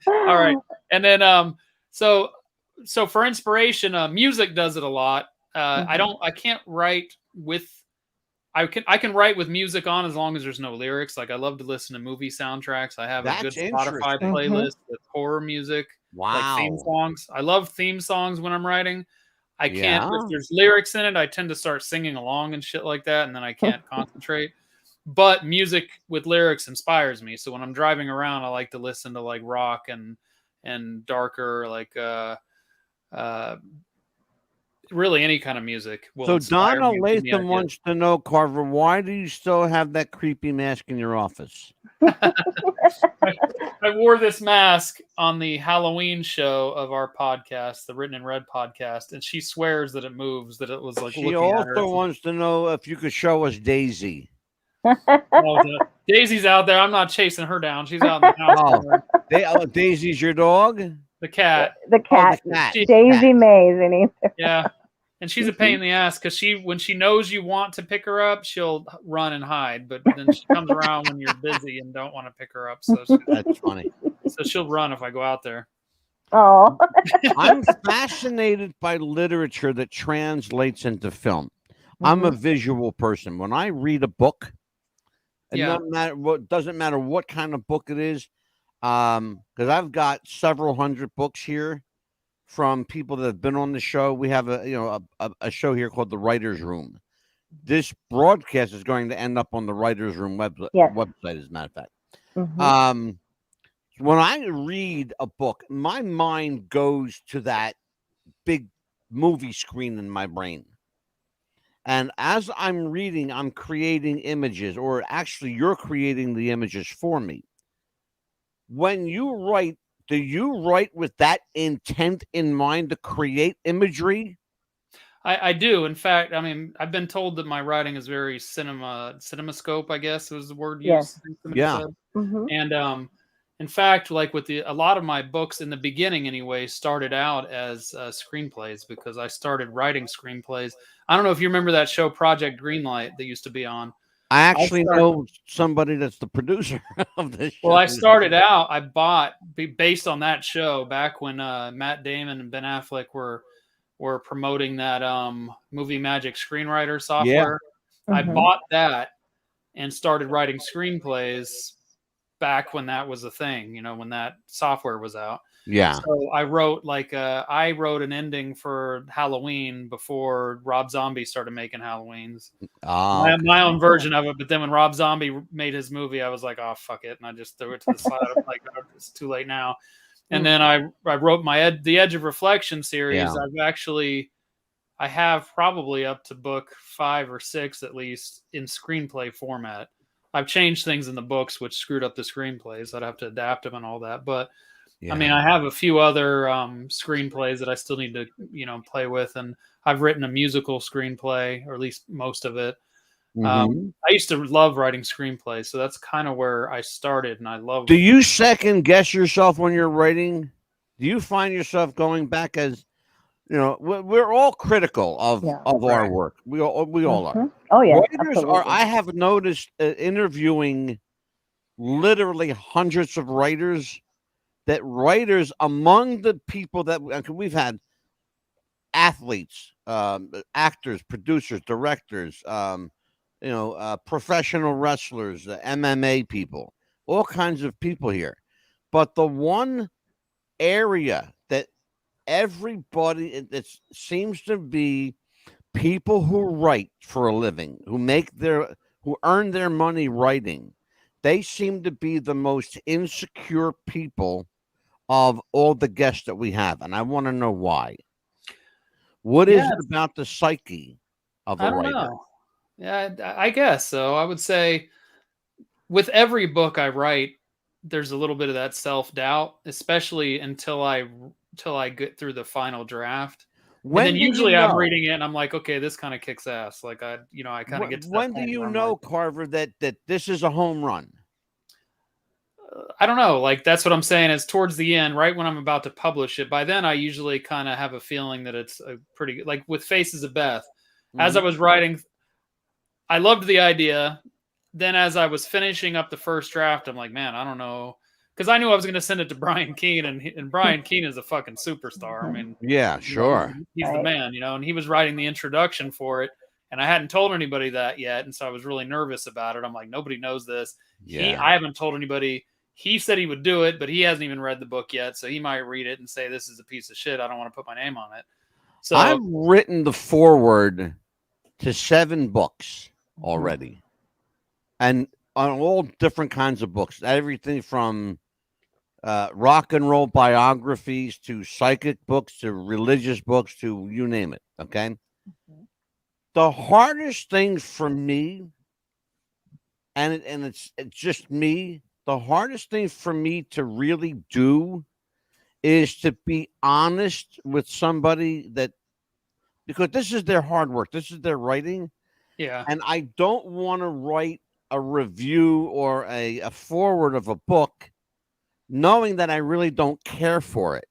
All right. And then so for inspiration, music does it a lot. I can't write with I can write with music on as long as there's no lyrics. Like I love to listen to movie soundtracks. I have a good Spotify playlist with horror music, like theme songs. I love theme songs when I'm writing. I can't if there's lyrics in it, I tend to start singing along and shit like that, and then I can't concentrate. But music with lyrics inspires me. So when I'm driving around, I like to listen to like rock and darker, like really any kind of music. So Donna Latham wants to know, Carver, why do you still have that creepy mask in your office? I wore this mask on the Halloween show of our podcast, the Written in Red podcast, and she swears that it moves, that it was like she also wants to know if you could show us Daisy. Daisy's out there. I'm not chasing her down. She's out in the house. Daisy's your dog? The cat. The cat. The cat. Daisy Mays. Yeah. And she's a pain in the ass because when she knows you want to pick her up, she'll run and hide. But then she comes around when you're busy and don't want to pick her up. So that's funny. So she'll run if I go out there. Oh. I'm fascinated by literature that translates into film. I'm a visual person. When I read a book, it doesn't matter what kind of book it is, because I've got several hundred books here from people that have been on the show. We have a show here called The Writer's Room. This broadcast is going to end up on the Writer's Room website, as a matter of fact. When I read a book, my mind goes to that big movie screen in my brain. And as I'm reading, I'm creating images, or actually you're creating the images for me. When you write, do you write with that intent in mind to create imagery? I do. In fact, I mean, I've been told that my writing is very cinemascope, I guess was the word used. Yeah. And in fact, like with a lot of my books in the beginning anyway, started out as screenplays because I started writing screenplays. I don't know if you remember that show Project Greenlight that used to be on. I actually know somebody that's the producer of this show. Well, I started out, I bought, based on that show, back when Matt Damon and Ben Affleck were promoting that Movie Magic screenwriter software. Yeah. I bought that and started writing screenplays back when that was a thing, when that software was out. Yeah. So I wrote an ending for Halloween before Rob Zombie started making Halloweens. I had my own version of it, but then when Rob Zombie made his movie, I was like, oh, fuck it. And I just threw it to the side. I'm like, oh, it's too late now. And then I wrote the Edge of Reflection series. Yeah. I have probably up to book 5 or 6 at least in screenplay format. I've changed things in the books, which screwed up the screenplays. I'd have to adapt them and all that. But I mean, I have a few other screenplays that I still need to, play with. And I've written a musical screenplay, or at least most of it. I used to love writing screenplays, so that's kind of where I started, and I love. Do you second guess yourself when you're writing? Do you find yourself going back as, we're all critical of our work. We all are. Oh yeah. Writers are. I have noticed interviewing literally hundreds of writers. That writers among the people that we've had, athletes, actors, producers, directors, professional wrestlers, MMA people, all kinds of people here. But the one area that everybody, it seems to be people who write for a living, who earn their money writing. They seem to be the most insecure people of all the guests that we have. And I want to know why. What is it about the psyche of a writer? I don't know. Yeah, I guess so. I would say with every book I write, there's a little bit of that self-doubt, especially until I get through the final draft. And then usually I'm reading it and I'm like, okay, this kind of kicks ass. Like I kind of get to that when do you know, Carver, that this is a home run? I don't know. Like, that's what I'm saying is towards the end, right when I'm about to publish it, by then I usually kind of have a feeling that it's a pretty good, like with Faces of Beth, as I was writing, I loved the idea. Then as I was finishing up the first draft, I'm like, man, I don't know. Because I knew I was going to send it to Brian Keene, and Brian Keene is a fucking superstar. I mean, yeah, sure. He's the man, and he was writing the introduction for it. And I hadn't told anybody that yet. And so I was really nervous about it. I'm like, nobody knows this. Yeah. I haven't told anybody. He said he would do it, but he hasn't even read the book yet. So he might read it and say, this is a piece of shit. I don't want to put my name on it. So I've written the foreword to 7 books already. And on all different kinds of books. Everything from rock and roll biographies to psychic books to religious books to you name it. Okay. The hardest thing for me, and it's just me, the hardest thing for me to really do is to be honest with somebody that, because this is their hard work, this is their writing. Yeah. And I don't want to write a review or a foreword of a book knowing that I really don't care for it.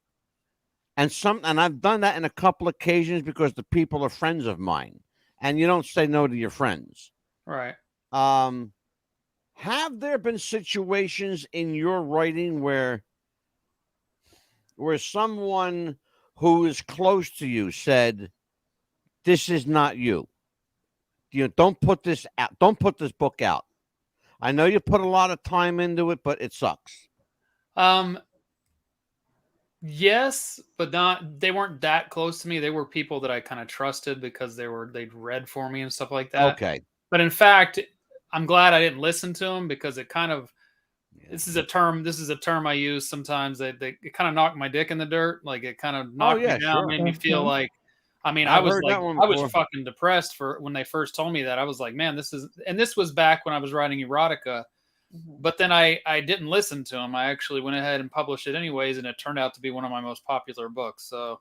And I've done that in a couple occasions because the people are friends of mine. And you don't say no to your friends. Right. Have there been situations in your writing where someone who is close to you said, this is not you? Don't put this out. Don't put this book out. I know you put a lot of time into it, but it sucks. Yes, but they weren't that close to me. They were people that I kind of trusted because they'd read for me and stuff like that. Okay. But in fact, I'm glad I didn't listen to them because it kind of, this is a term I use sometimes. It kind of knocked my dick in the dirt. Like it kind of knocked me down, sure. made me feel like, I mean, I've I was heard like, that one I was before. fucking depressed when they first told me that. I was like, man, this was back when I was writing erotica. But then I didn't listen to him. I actually went ahead and published it anyways, and it turned out to be one of my most popular books. So,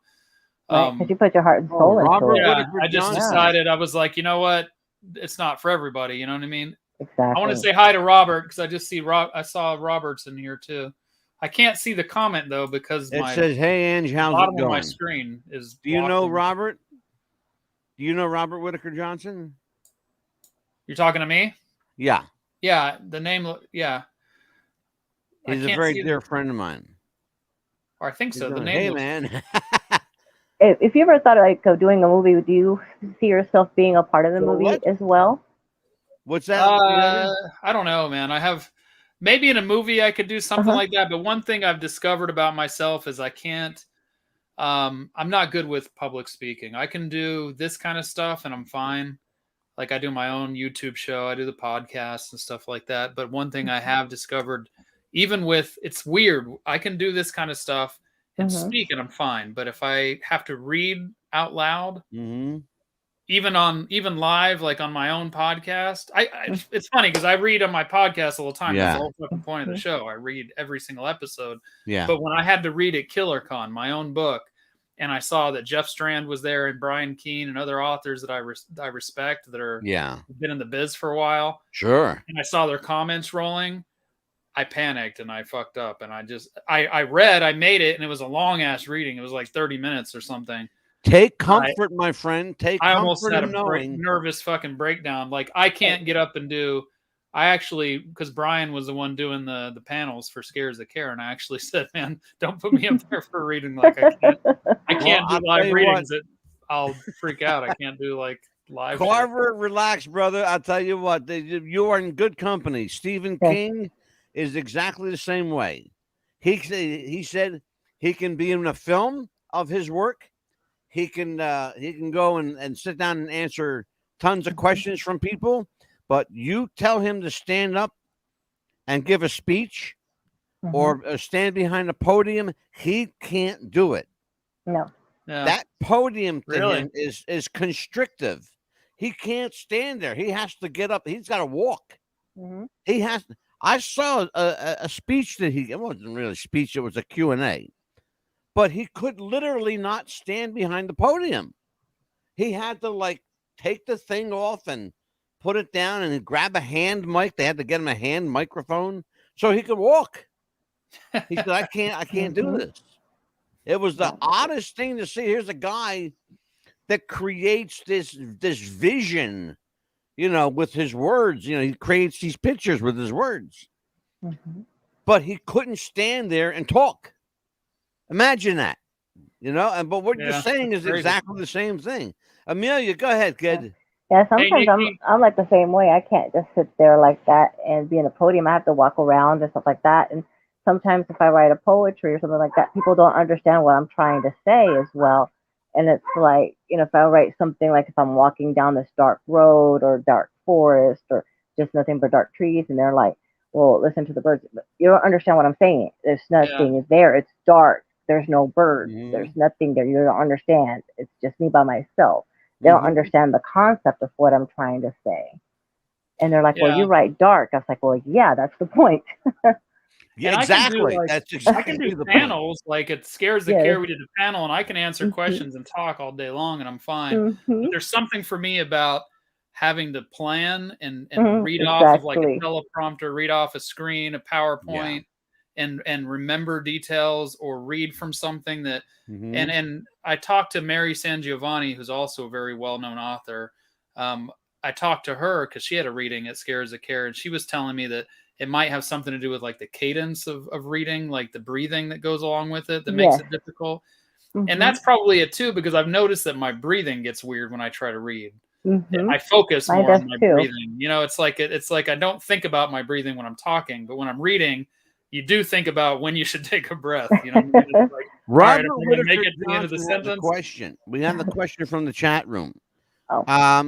because you put your heart and soul into Robert it. yeah, Whitaker I just Johnson. decided, I was like, you know what? It's not for everybody. You know what I mean? Exactly. I want to say hi to Robert because I just see I saw Robert's in here too. I can't see the comment though because It my says, "Hey, Ange, how's bottom it of my going?" screen is. Do you know blocking. Robert? Do you know Robert Whitaker Johnson? You're talking to me? Yeah. Yeah, the name. Yeah. He's a very dear friend of mine. Or I think so. The Going, name. hey, man. If you ever thought of doing a movie, do you see yourself being a part of the movie what? as well? What's that? I don't know, man. I have maybe in a movie I could do something like that. But one thing I've discovered about myself is I can't. I'm not good with public speaking. I can do this kind of stuff and I'm fine. Like I do my own YouTube show, I do the podcast and stuff like that. But one thing I have discovered, even with, it's weird, I can do this kind of stuff and speak and I'm fine. But if I have to read out loud, even live, like on my own podcast, it's funny because I read on my podcast all the time. That's the whole fucking point of the show. I read every single episode. Yeah. But when I had to read at KillerCon, my own book, and I saw that Jeff Strand was there and Brian Keene and other authors that I respect that are been in the biz for a while. Sure. And I saw their comments rolling. I panicked and I fucked up. And I made it and it was a long ass reading. It was like 30 minutes or something. Take comfort, my friend. Take comfort. I almost had a nervous fucking breakdown. Like I can't get up and do. I actually, because Brian was the one doing the panels for Scares That Care, and I actually said, "Man, don't put me up there for reading. Like I can't do live readings. I'll freak out. I can't do like live." Carver, relax, brother. I'll tell you what. You are in good company. Stephen King is exactly the same way. He said he can be in a film of his work. He can go and sit down and answer tons of questions from people. But you tell him to stand up and give a speech or stand behind a podium, he can't do it. No. Yeah. That podium to him is constrictive. He can't stand there. He has to get up. He's got to walk. He has. I saw a speech that it wasn't really a speech. It was a Q&A. But he could literally not stand behind the podium. He had to like take the thing off and put it down and grab a hand mic. They had to get him a hand microphone so he could walk. He said, I can't do this. It was the oddest thing to see. Here's a guy that creates this vision, with his words. He creates these pictures with his words. But he couldn't stand there and talk. Imagine that. But what you're saying is exactly the same thing. Amelia, go ahead, kid. Yeah, sometimes I'm like the same way. I can't just sit there like that and be in a podium. I have to walk around and stuff like that. And sometimes if I write a poetry or something like that, people don't understand what I'm trying to say as well. And it's like, if I write something like if I'm walking down this dark road or dark forest or just nothing but dark trees, and they're like, well, listen to the birds. But you don't understand what I'm saying. There's nothing there. It's dark. There's no birds. There's nothing there. You don't understand. It's just me by myself. They don't understand the concept of what I'm trying to say. And they're like, well, you write dark. I was like, well, yeah, that's the point. Yeah, exactly. I can do panels. Like it scares the care. We did a panel and I can answer questions and talk all day long and I'm fine. But there's something for me about having to plan and read off of like a teleprompter, read off a screen, a PowerPoint. And remember details or read from something that and I talked to Mary San Giovanni, who's also a very well-known author. I talked to her because she had a reading at Scares of Care, and she was telling me that it might have something to do with like the cadence of reading, like the breathing that goes along with it that makes it difficult. And that's probably it too, because I've noticed that my breathing gets weird when I try to read. I focus more on my breathing. It's like I don't think about my breathing when I'm talking, but when I'm reading, you do think about when you should take a breath. Like, Robert, right, make it to the end of the sentence. Question. We have the question from the chat room.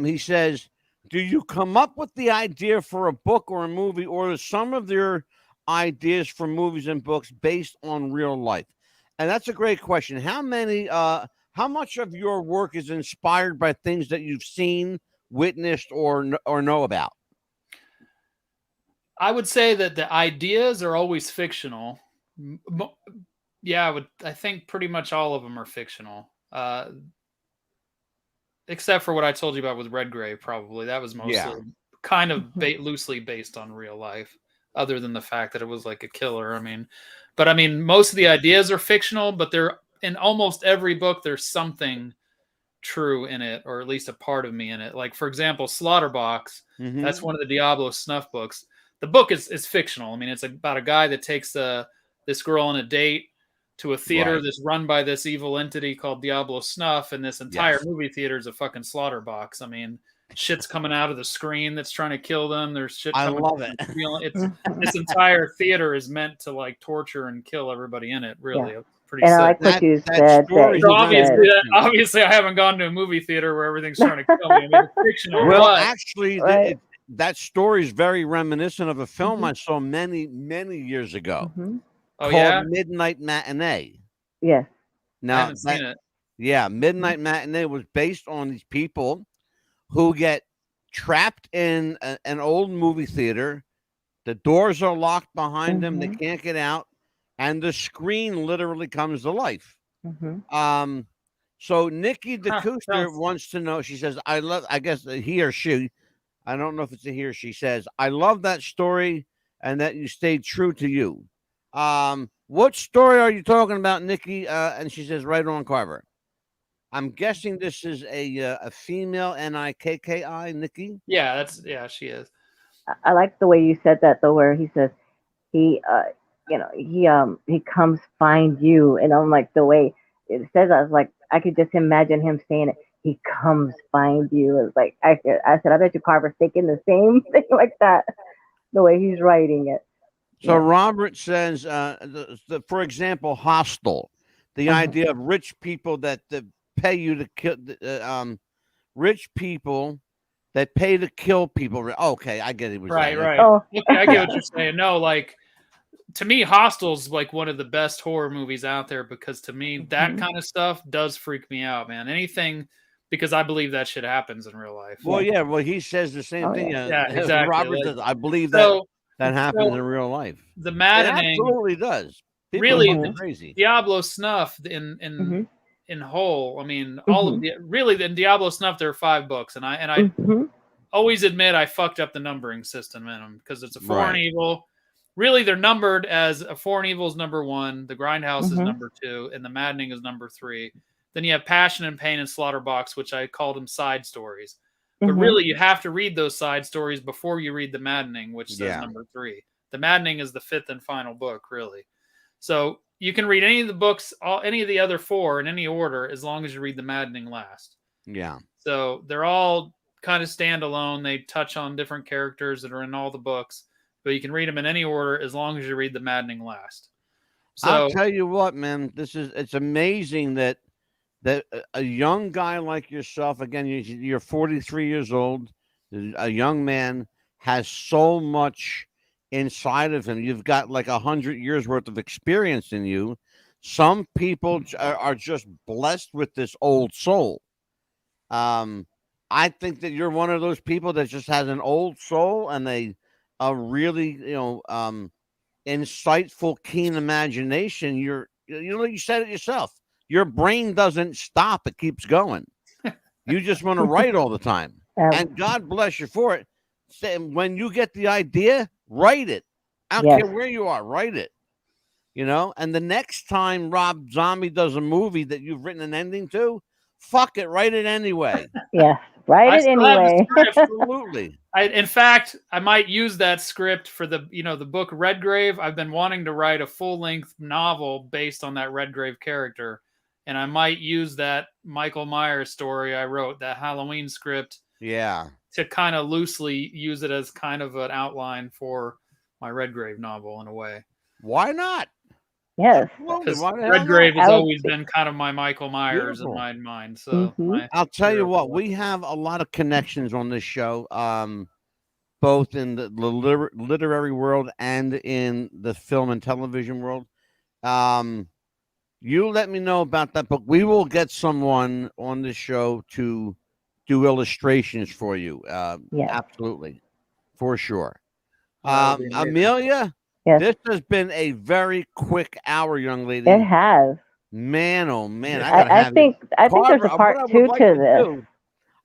He says, do you come up with the idea for a book or a movie, or is some of their ideas for movies and books based on real life? And that's a great question. How much of your work is inspired by things that you've seen, witnessed, or know about? I would say that the ideas are always fictional. I think pretty much all of them are fictional. Except for what I told you about with Redgrave, probably. That was mostly kind of loosely based on real life, other than the fact that it was like a killer. But most of the ideas are fictional, but they're in almost every book, there's something true in it, or at least a part of me in it. Like, for example, Slaughterbox, that's one of the Diablo snuff books. The book is fictional. It's about a guy that takes this girl on a date to a theater that's run by this evil entity called Diablo Snuff, and this entire movie theater is a fucking slaughter box. Shit's coming out of the screen that's trying to kill them. There's shit coming. I love it. This entire theater is meant to like torture and kill everybody in it. Really, pretty. And I like what you said. Obviously, I haven't gone to a movie theater where everything's trying to kill me. It's fictional. Well, actually, that story is very reminiscent of a film I saw many, many years ago called Midnight Matinee. Yes. Now, I haven't seen it. Yeah, Midnight Matinee was based on these people who get trapped in an old movie theater. The doors are locked behind them. They can't get out. And the screen literally comes to life. So Nikki DeCuster wants to know, she says, I guess he or she, I don't know if it's a he or she, says, I love that story and that you stayed true to you. What story are you talking about, Nikki? And she says, right on, Carver. I'm guessing this is a female Nikki, Nikki. Yeah, she is. I like the way you said that though, where he says he comes find you, and I'm like, the way it says, I was like, I could just imagine him saying it. He comes find you. It's like I said, I bet you Carver's thinking the same thing like that, the way he's writing it. So Robert says, for example, Hostel, the idea of rich people that pay you to kill, rich people that pay to kill people. Okay, I get it. Right. Oh. Okay, I get what you're saying. No, like, to me, Hostel's like one of the best horror movies out there, because to me, that kind of stuff does freak me out, man. Anything, because I believe that shit happens in real life. Well, yeah. Well, he says the same thing. Yeah, exactly. Robert says, I believe that happens in real life. The maddening, it absolutely does. People really, crazy. Diablo Snuff in whole. All of the in Diablo Snuff, there are 5 books, and I always admit I fucked up the numbering system in them, because it's a foreign evil. really they're numbered as a Four and Evil is number 1, the Grindhouse is Mhm. number 2, and the Maddening is number 3. Then you have Passion and Pain and Slaughterbox, which I called them side stories. But Mhm. really, you have to read those side stories before you read the Maddening, which says Yeah. number 3. The Maddening is the 5th and final book, really. So you can read any of the books, any of the other 4 in any order, as long as you read the Maddening last. Yeah. So they're all kind of standalone. They touch on different characters that are in all the books, but you can read them in any order as long as you read the Maddening last. I'll So tell you what, man. It's amazing that a young guy like yourself, again, you're 43 years old, a young man, has so much inside of him. You've got like 100 years worth of experience in you. Some people are just blessed with this old soul. I think that you're one of those people that just has an old soul and a really, insightful, keen imagination. You said it yourself. Your brain doesn't stop; it keeps going. You just want to write all the time, and God bless you for it. When you get the idea, write it. I don't Yes. care where you are, write it. And the next time Rob Zombie does a movie that you've written an ending to, fuck it, write it anyway. Yes. Write I it still have the anyway. script. Absolutely. In fact, I might use that script for the book Redgrave. I've been wanting to write a full-length novel based on that Redgrave character, and I might use that Michael Myers story I wrote, that Halloween script, Yeah. to kind of loosely use it as kind of an outline for my Redgrave novel in a way. Why not? Yes. Because Why the hell Redgrave not? has always been kind of my Michael Myers Beautiful. in my mind. So I'll tell you what, we have a lot of connections on this show, both in the literary world and in the film and television world. You let me know about that book. We will get someone on this show to do illustrations for you. Yes. Absolutely, for sure. That would be amazing. Amelia, Yes. this has been a very quick hour, young lady. It has. Man, oh man, I think there's Carver, a part what I 2 would like to to this. do,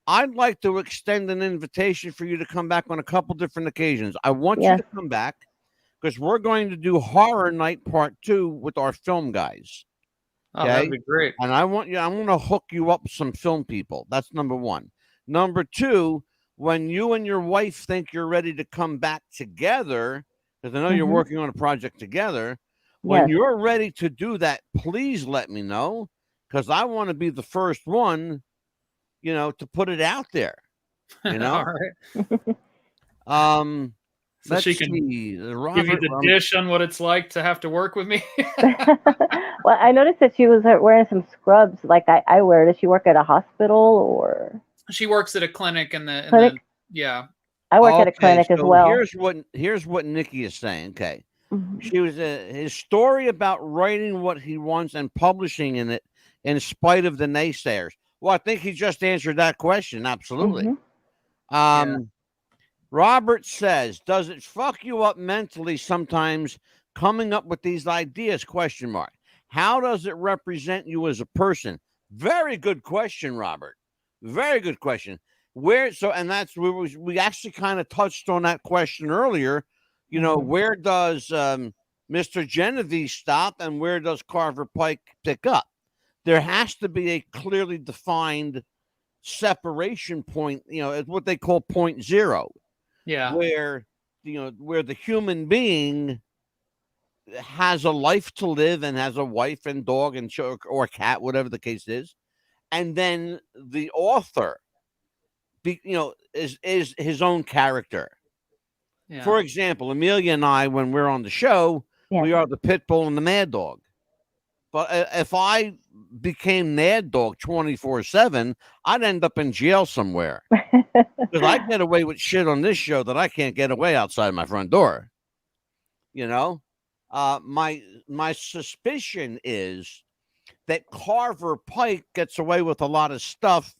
I'd like to extend an invitation for you to come back on a couple different occasions. I want you Yes. to come back because we're going to do Horror Night Part 2 with our film guys. Oh, that'd be great. And I want to hook you up with some film people. That's number 1. Number 2, when you and your wife think you're ready to come back together, because I know you're working on a project together, when you're ready to do that, please let me know, because I want to be the first one, to put it out there. All right. So she can give you the dish on what it's like to have to work with me. Well, I noticed that she was wearing some scrubs like I wear. Does she work at a hospital or? She works at a clinic in the clinic? Yeah. I work at a clinic as well. Here's what Nikki is saying. Okay. She was his story about writing what he wants and publishing in it in spite of the naysayers. Well, I think he just answered that question. Absolutely. Robert says, does it fuck you up mentally sometimes coming up with these ideas? ? How does it represent you as a person? Very good question, Robert. Very good question. And that's where we actually kind of touched on that question earlier. Where does Mr. Genovese stop and where does Carver Pike pick up? There has to be a clearly defined separation point, it's what they call point 0. Yeah. Where the human being has a life to live and has a wife and dog and or cat, whatever the case is. And then the author is his own character. Yeah. For example, Amelia and I, when we're on the show, we are the pit bull and the mad dog. But if I became mad dog 24/7, I'd end up in jail somewhere. Because I get away with shit on this show that I can't get away outside my front door. My suspicion is that Carver Pike gets away with a lot of stuff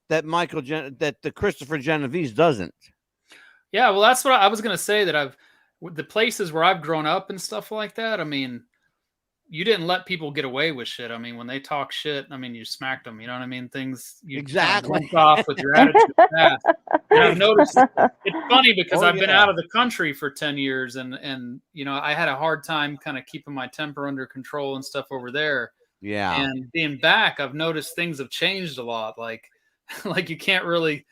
that the Christopher Genovese doesn't. Yeah, well, that's what I was going to say, that the places where I've grown up and stuff like that. I mean, you didn't let people get away with shit. I mean, when they talk shit, I mean, you smacked them. You know what I mean? Things you Exactly. kind of off with your attitude fast. And I've noticed it's funny because I've been out of the country for 10 years, and you know, I had a hard time kind of keeping my temper under control and stuff over there. Yeah. And being back, I've noticed things have changed a lot. Like you can't really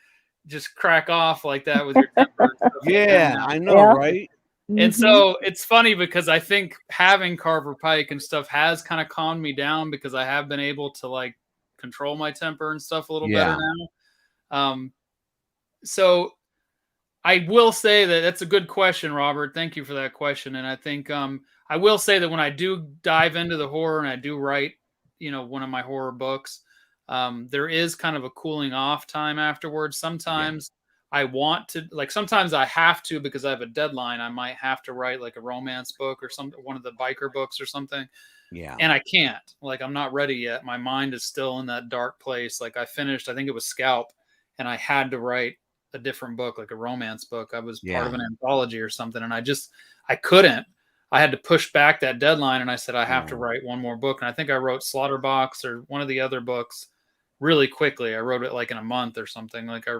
just crack off like that with your temper. And stuff Yeah, like I know, right? And so it's funny because I think having Carver Pike and stuff has kind of calmed me down because I have been able to like control my temper and stuff a little better now. So I will say that that's a good question, Robert. Thank you for that question. And I think I will say that when I do dive into the horror and I do write, you know, one of my horror books, there is kind of a cooling off time afterwards. Sometimes I want to, like, sometimes I have to because I have a deadline. I might have to write like a romance book or one of the biker books or something. Yeah. And I can't. Like, I'm not ready yet. My mind is still in that dark place. Like, I finished, I think it was Scalp, and I had to write a different book, like a romance book. I was part of an anthology or something, and I couldn't. I had to push back that deadline, and I said, I have to write one more book. And I think I wrote Slaughterbox or one of the other books really quickly. I wrote it like in a month or something. Like I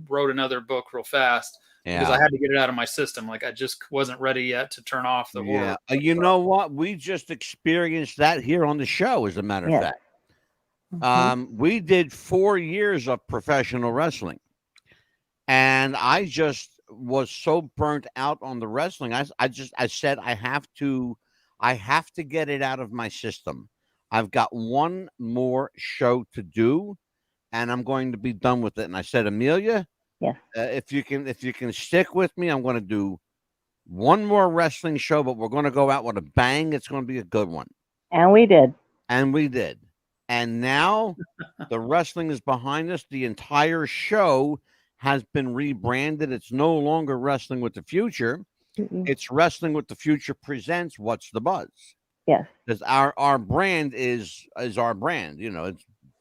wrote another book real fast because I had to get it out of my system. Like I just wasn't ready yet to turn off the horror. You know what? We just experienced that here on the show, as a matter of fact. We did 4 years of professional wrestling, and I just was so burnt out on the wrestling. I said I have to get it out of my system. I've got one more show to do, and I'm going to be done with it. And I said, Amelia, if you can stick with me, I'm going to do one more wrestling show, but we're going to go out with a bang. It's going to be a good one. And we did. And now the wrestling is behind us. The entire show has been rebranded. It's no longer Wrestling with the Future. It's Wrestling with the Future presents What's the Buzz. Yes, because our brand is our brand. You know,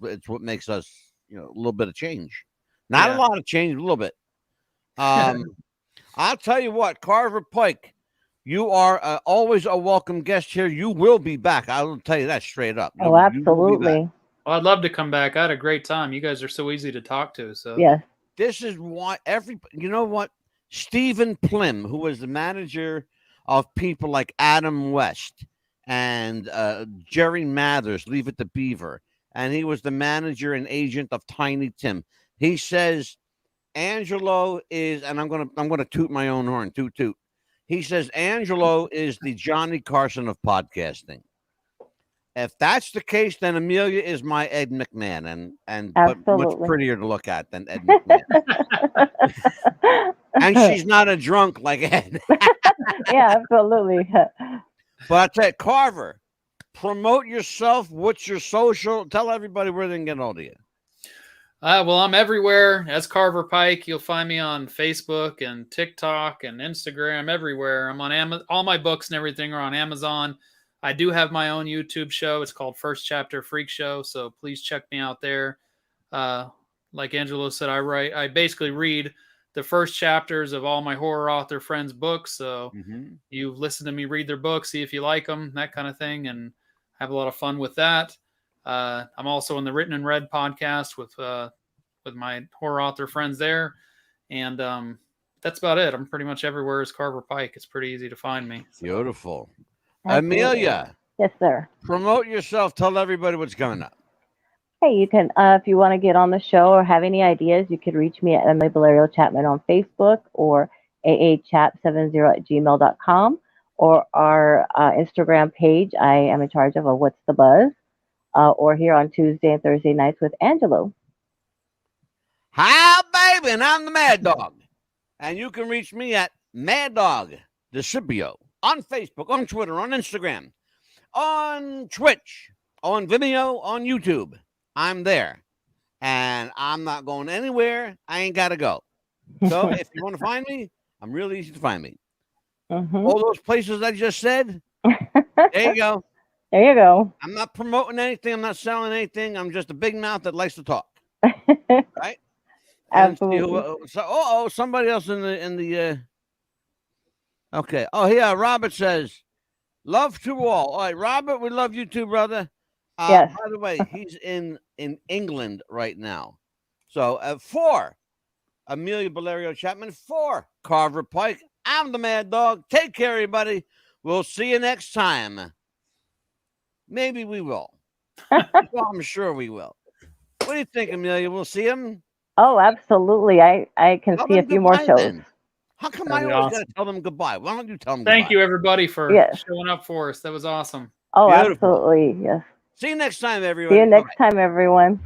it's what makes us, you know, a little bit of change, not a lot of change, a little bit. I'll tell you what, Carver Pike, you are always a welcome guest here. You will be back. I will tell you that straight up. Oh, absolutely. Well, I'd love to come back. I had a great time. You guys are so easy to talk to. So this is why you know what, Stephen Plim, who was the manager of people like Adam West and Jerry Mathers, Leave It to Beaver, and he was the manager and agent of Tiny Tim. He says Angelo is, and I'm gonna toot my own horn, toot toot. He says Angelo is the Johnny Carson of podcasting. If that's the case, then Amelia is my Ed McMahon, but much prettier to look at than Ed McMahon. And she's not a drunk like Ed. Yeah, absolutely. But I tell you, Carver, promote yourself. What's your social? Tell everybody where they can get hold of you. Well, I'm everywhere as Carver Pike. You'll find me on Facebook and TikTok and Instagram, everywhere. I'm on Amazon. All my books and everything are on Amazon. I do have my own YouTube show. It's called First Chapter Freakshow, so please check me out there. Like Angelo said, I basically read the first chapters of all my horror author friends' books. So you listen to me read their books, see if you like them, that kind of thing, and have a lot of fun with that. I'm also on the Written and Read podcast with my horror author friends there, and that's about it. I'm pretty much everywhere as Carver Pike. It's pretty easy to find me. So. Beautiful. Amelia. Yes, sir. Promote yourself. Tell everybody what's coming up. Hey, you can, if you want to get on the show or have any ideas, you could reach me at Emily Valerio Chapman on Facebook or aachap70@gmail.com or our Instagram page. I am in charge of a What's the Buzz or here on Tuesday and Thursday nights with Angelo. Hi, baby, and I'm the Mad Dog. And you can reach me at Mad Dog DeCipio on Facebook, on Twitter, on Instagram, on Twitch, on Vimeo, on YouTube. I'm there, and I'm not going anywhere. I ain't got to go. So if you want to find me, I'm really easy to find me. All those places I just said, there you go. There you go. I'm not promoting anything. I'm not selling anything. I'm just a big mouth that likes to talk. Right? Absolutely. Somebody else in the. Okay. Oh, yeah. Robert says, Love to all. All right, Robert, we love you too, brother. Yes. By the way, he's in England right now. So 4, Amelia Valerio Chapman. 4, Carver Pike. I'm the Mad Dog. Take care, everybody. We'll see you next time. Maybe we will. Well, I'm sure we will. What do you think, Amelia? We'll see him? Oh, absolutely. I can Tell see a them few more goodbye, shows. then. How come That'd I be always awesome. got to tell them goodbye? Why don't you tell them Thank goodbye? you, everybody, for Yes. showing up for us. That was awesome. Oh, Beautiful. absolutely. Yes. See you next time, everybody. See you next Bye-bye. time, everyone.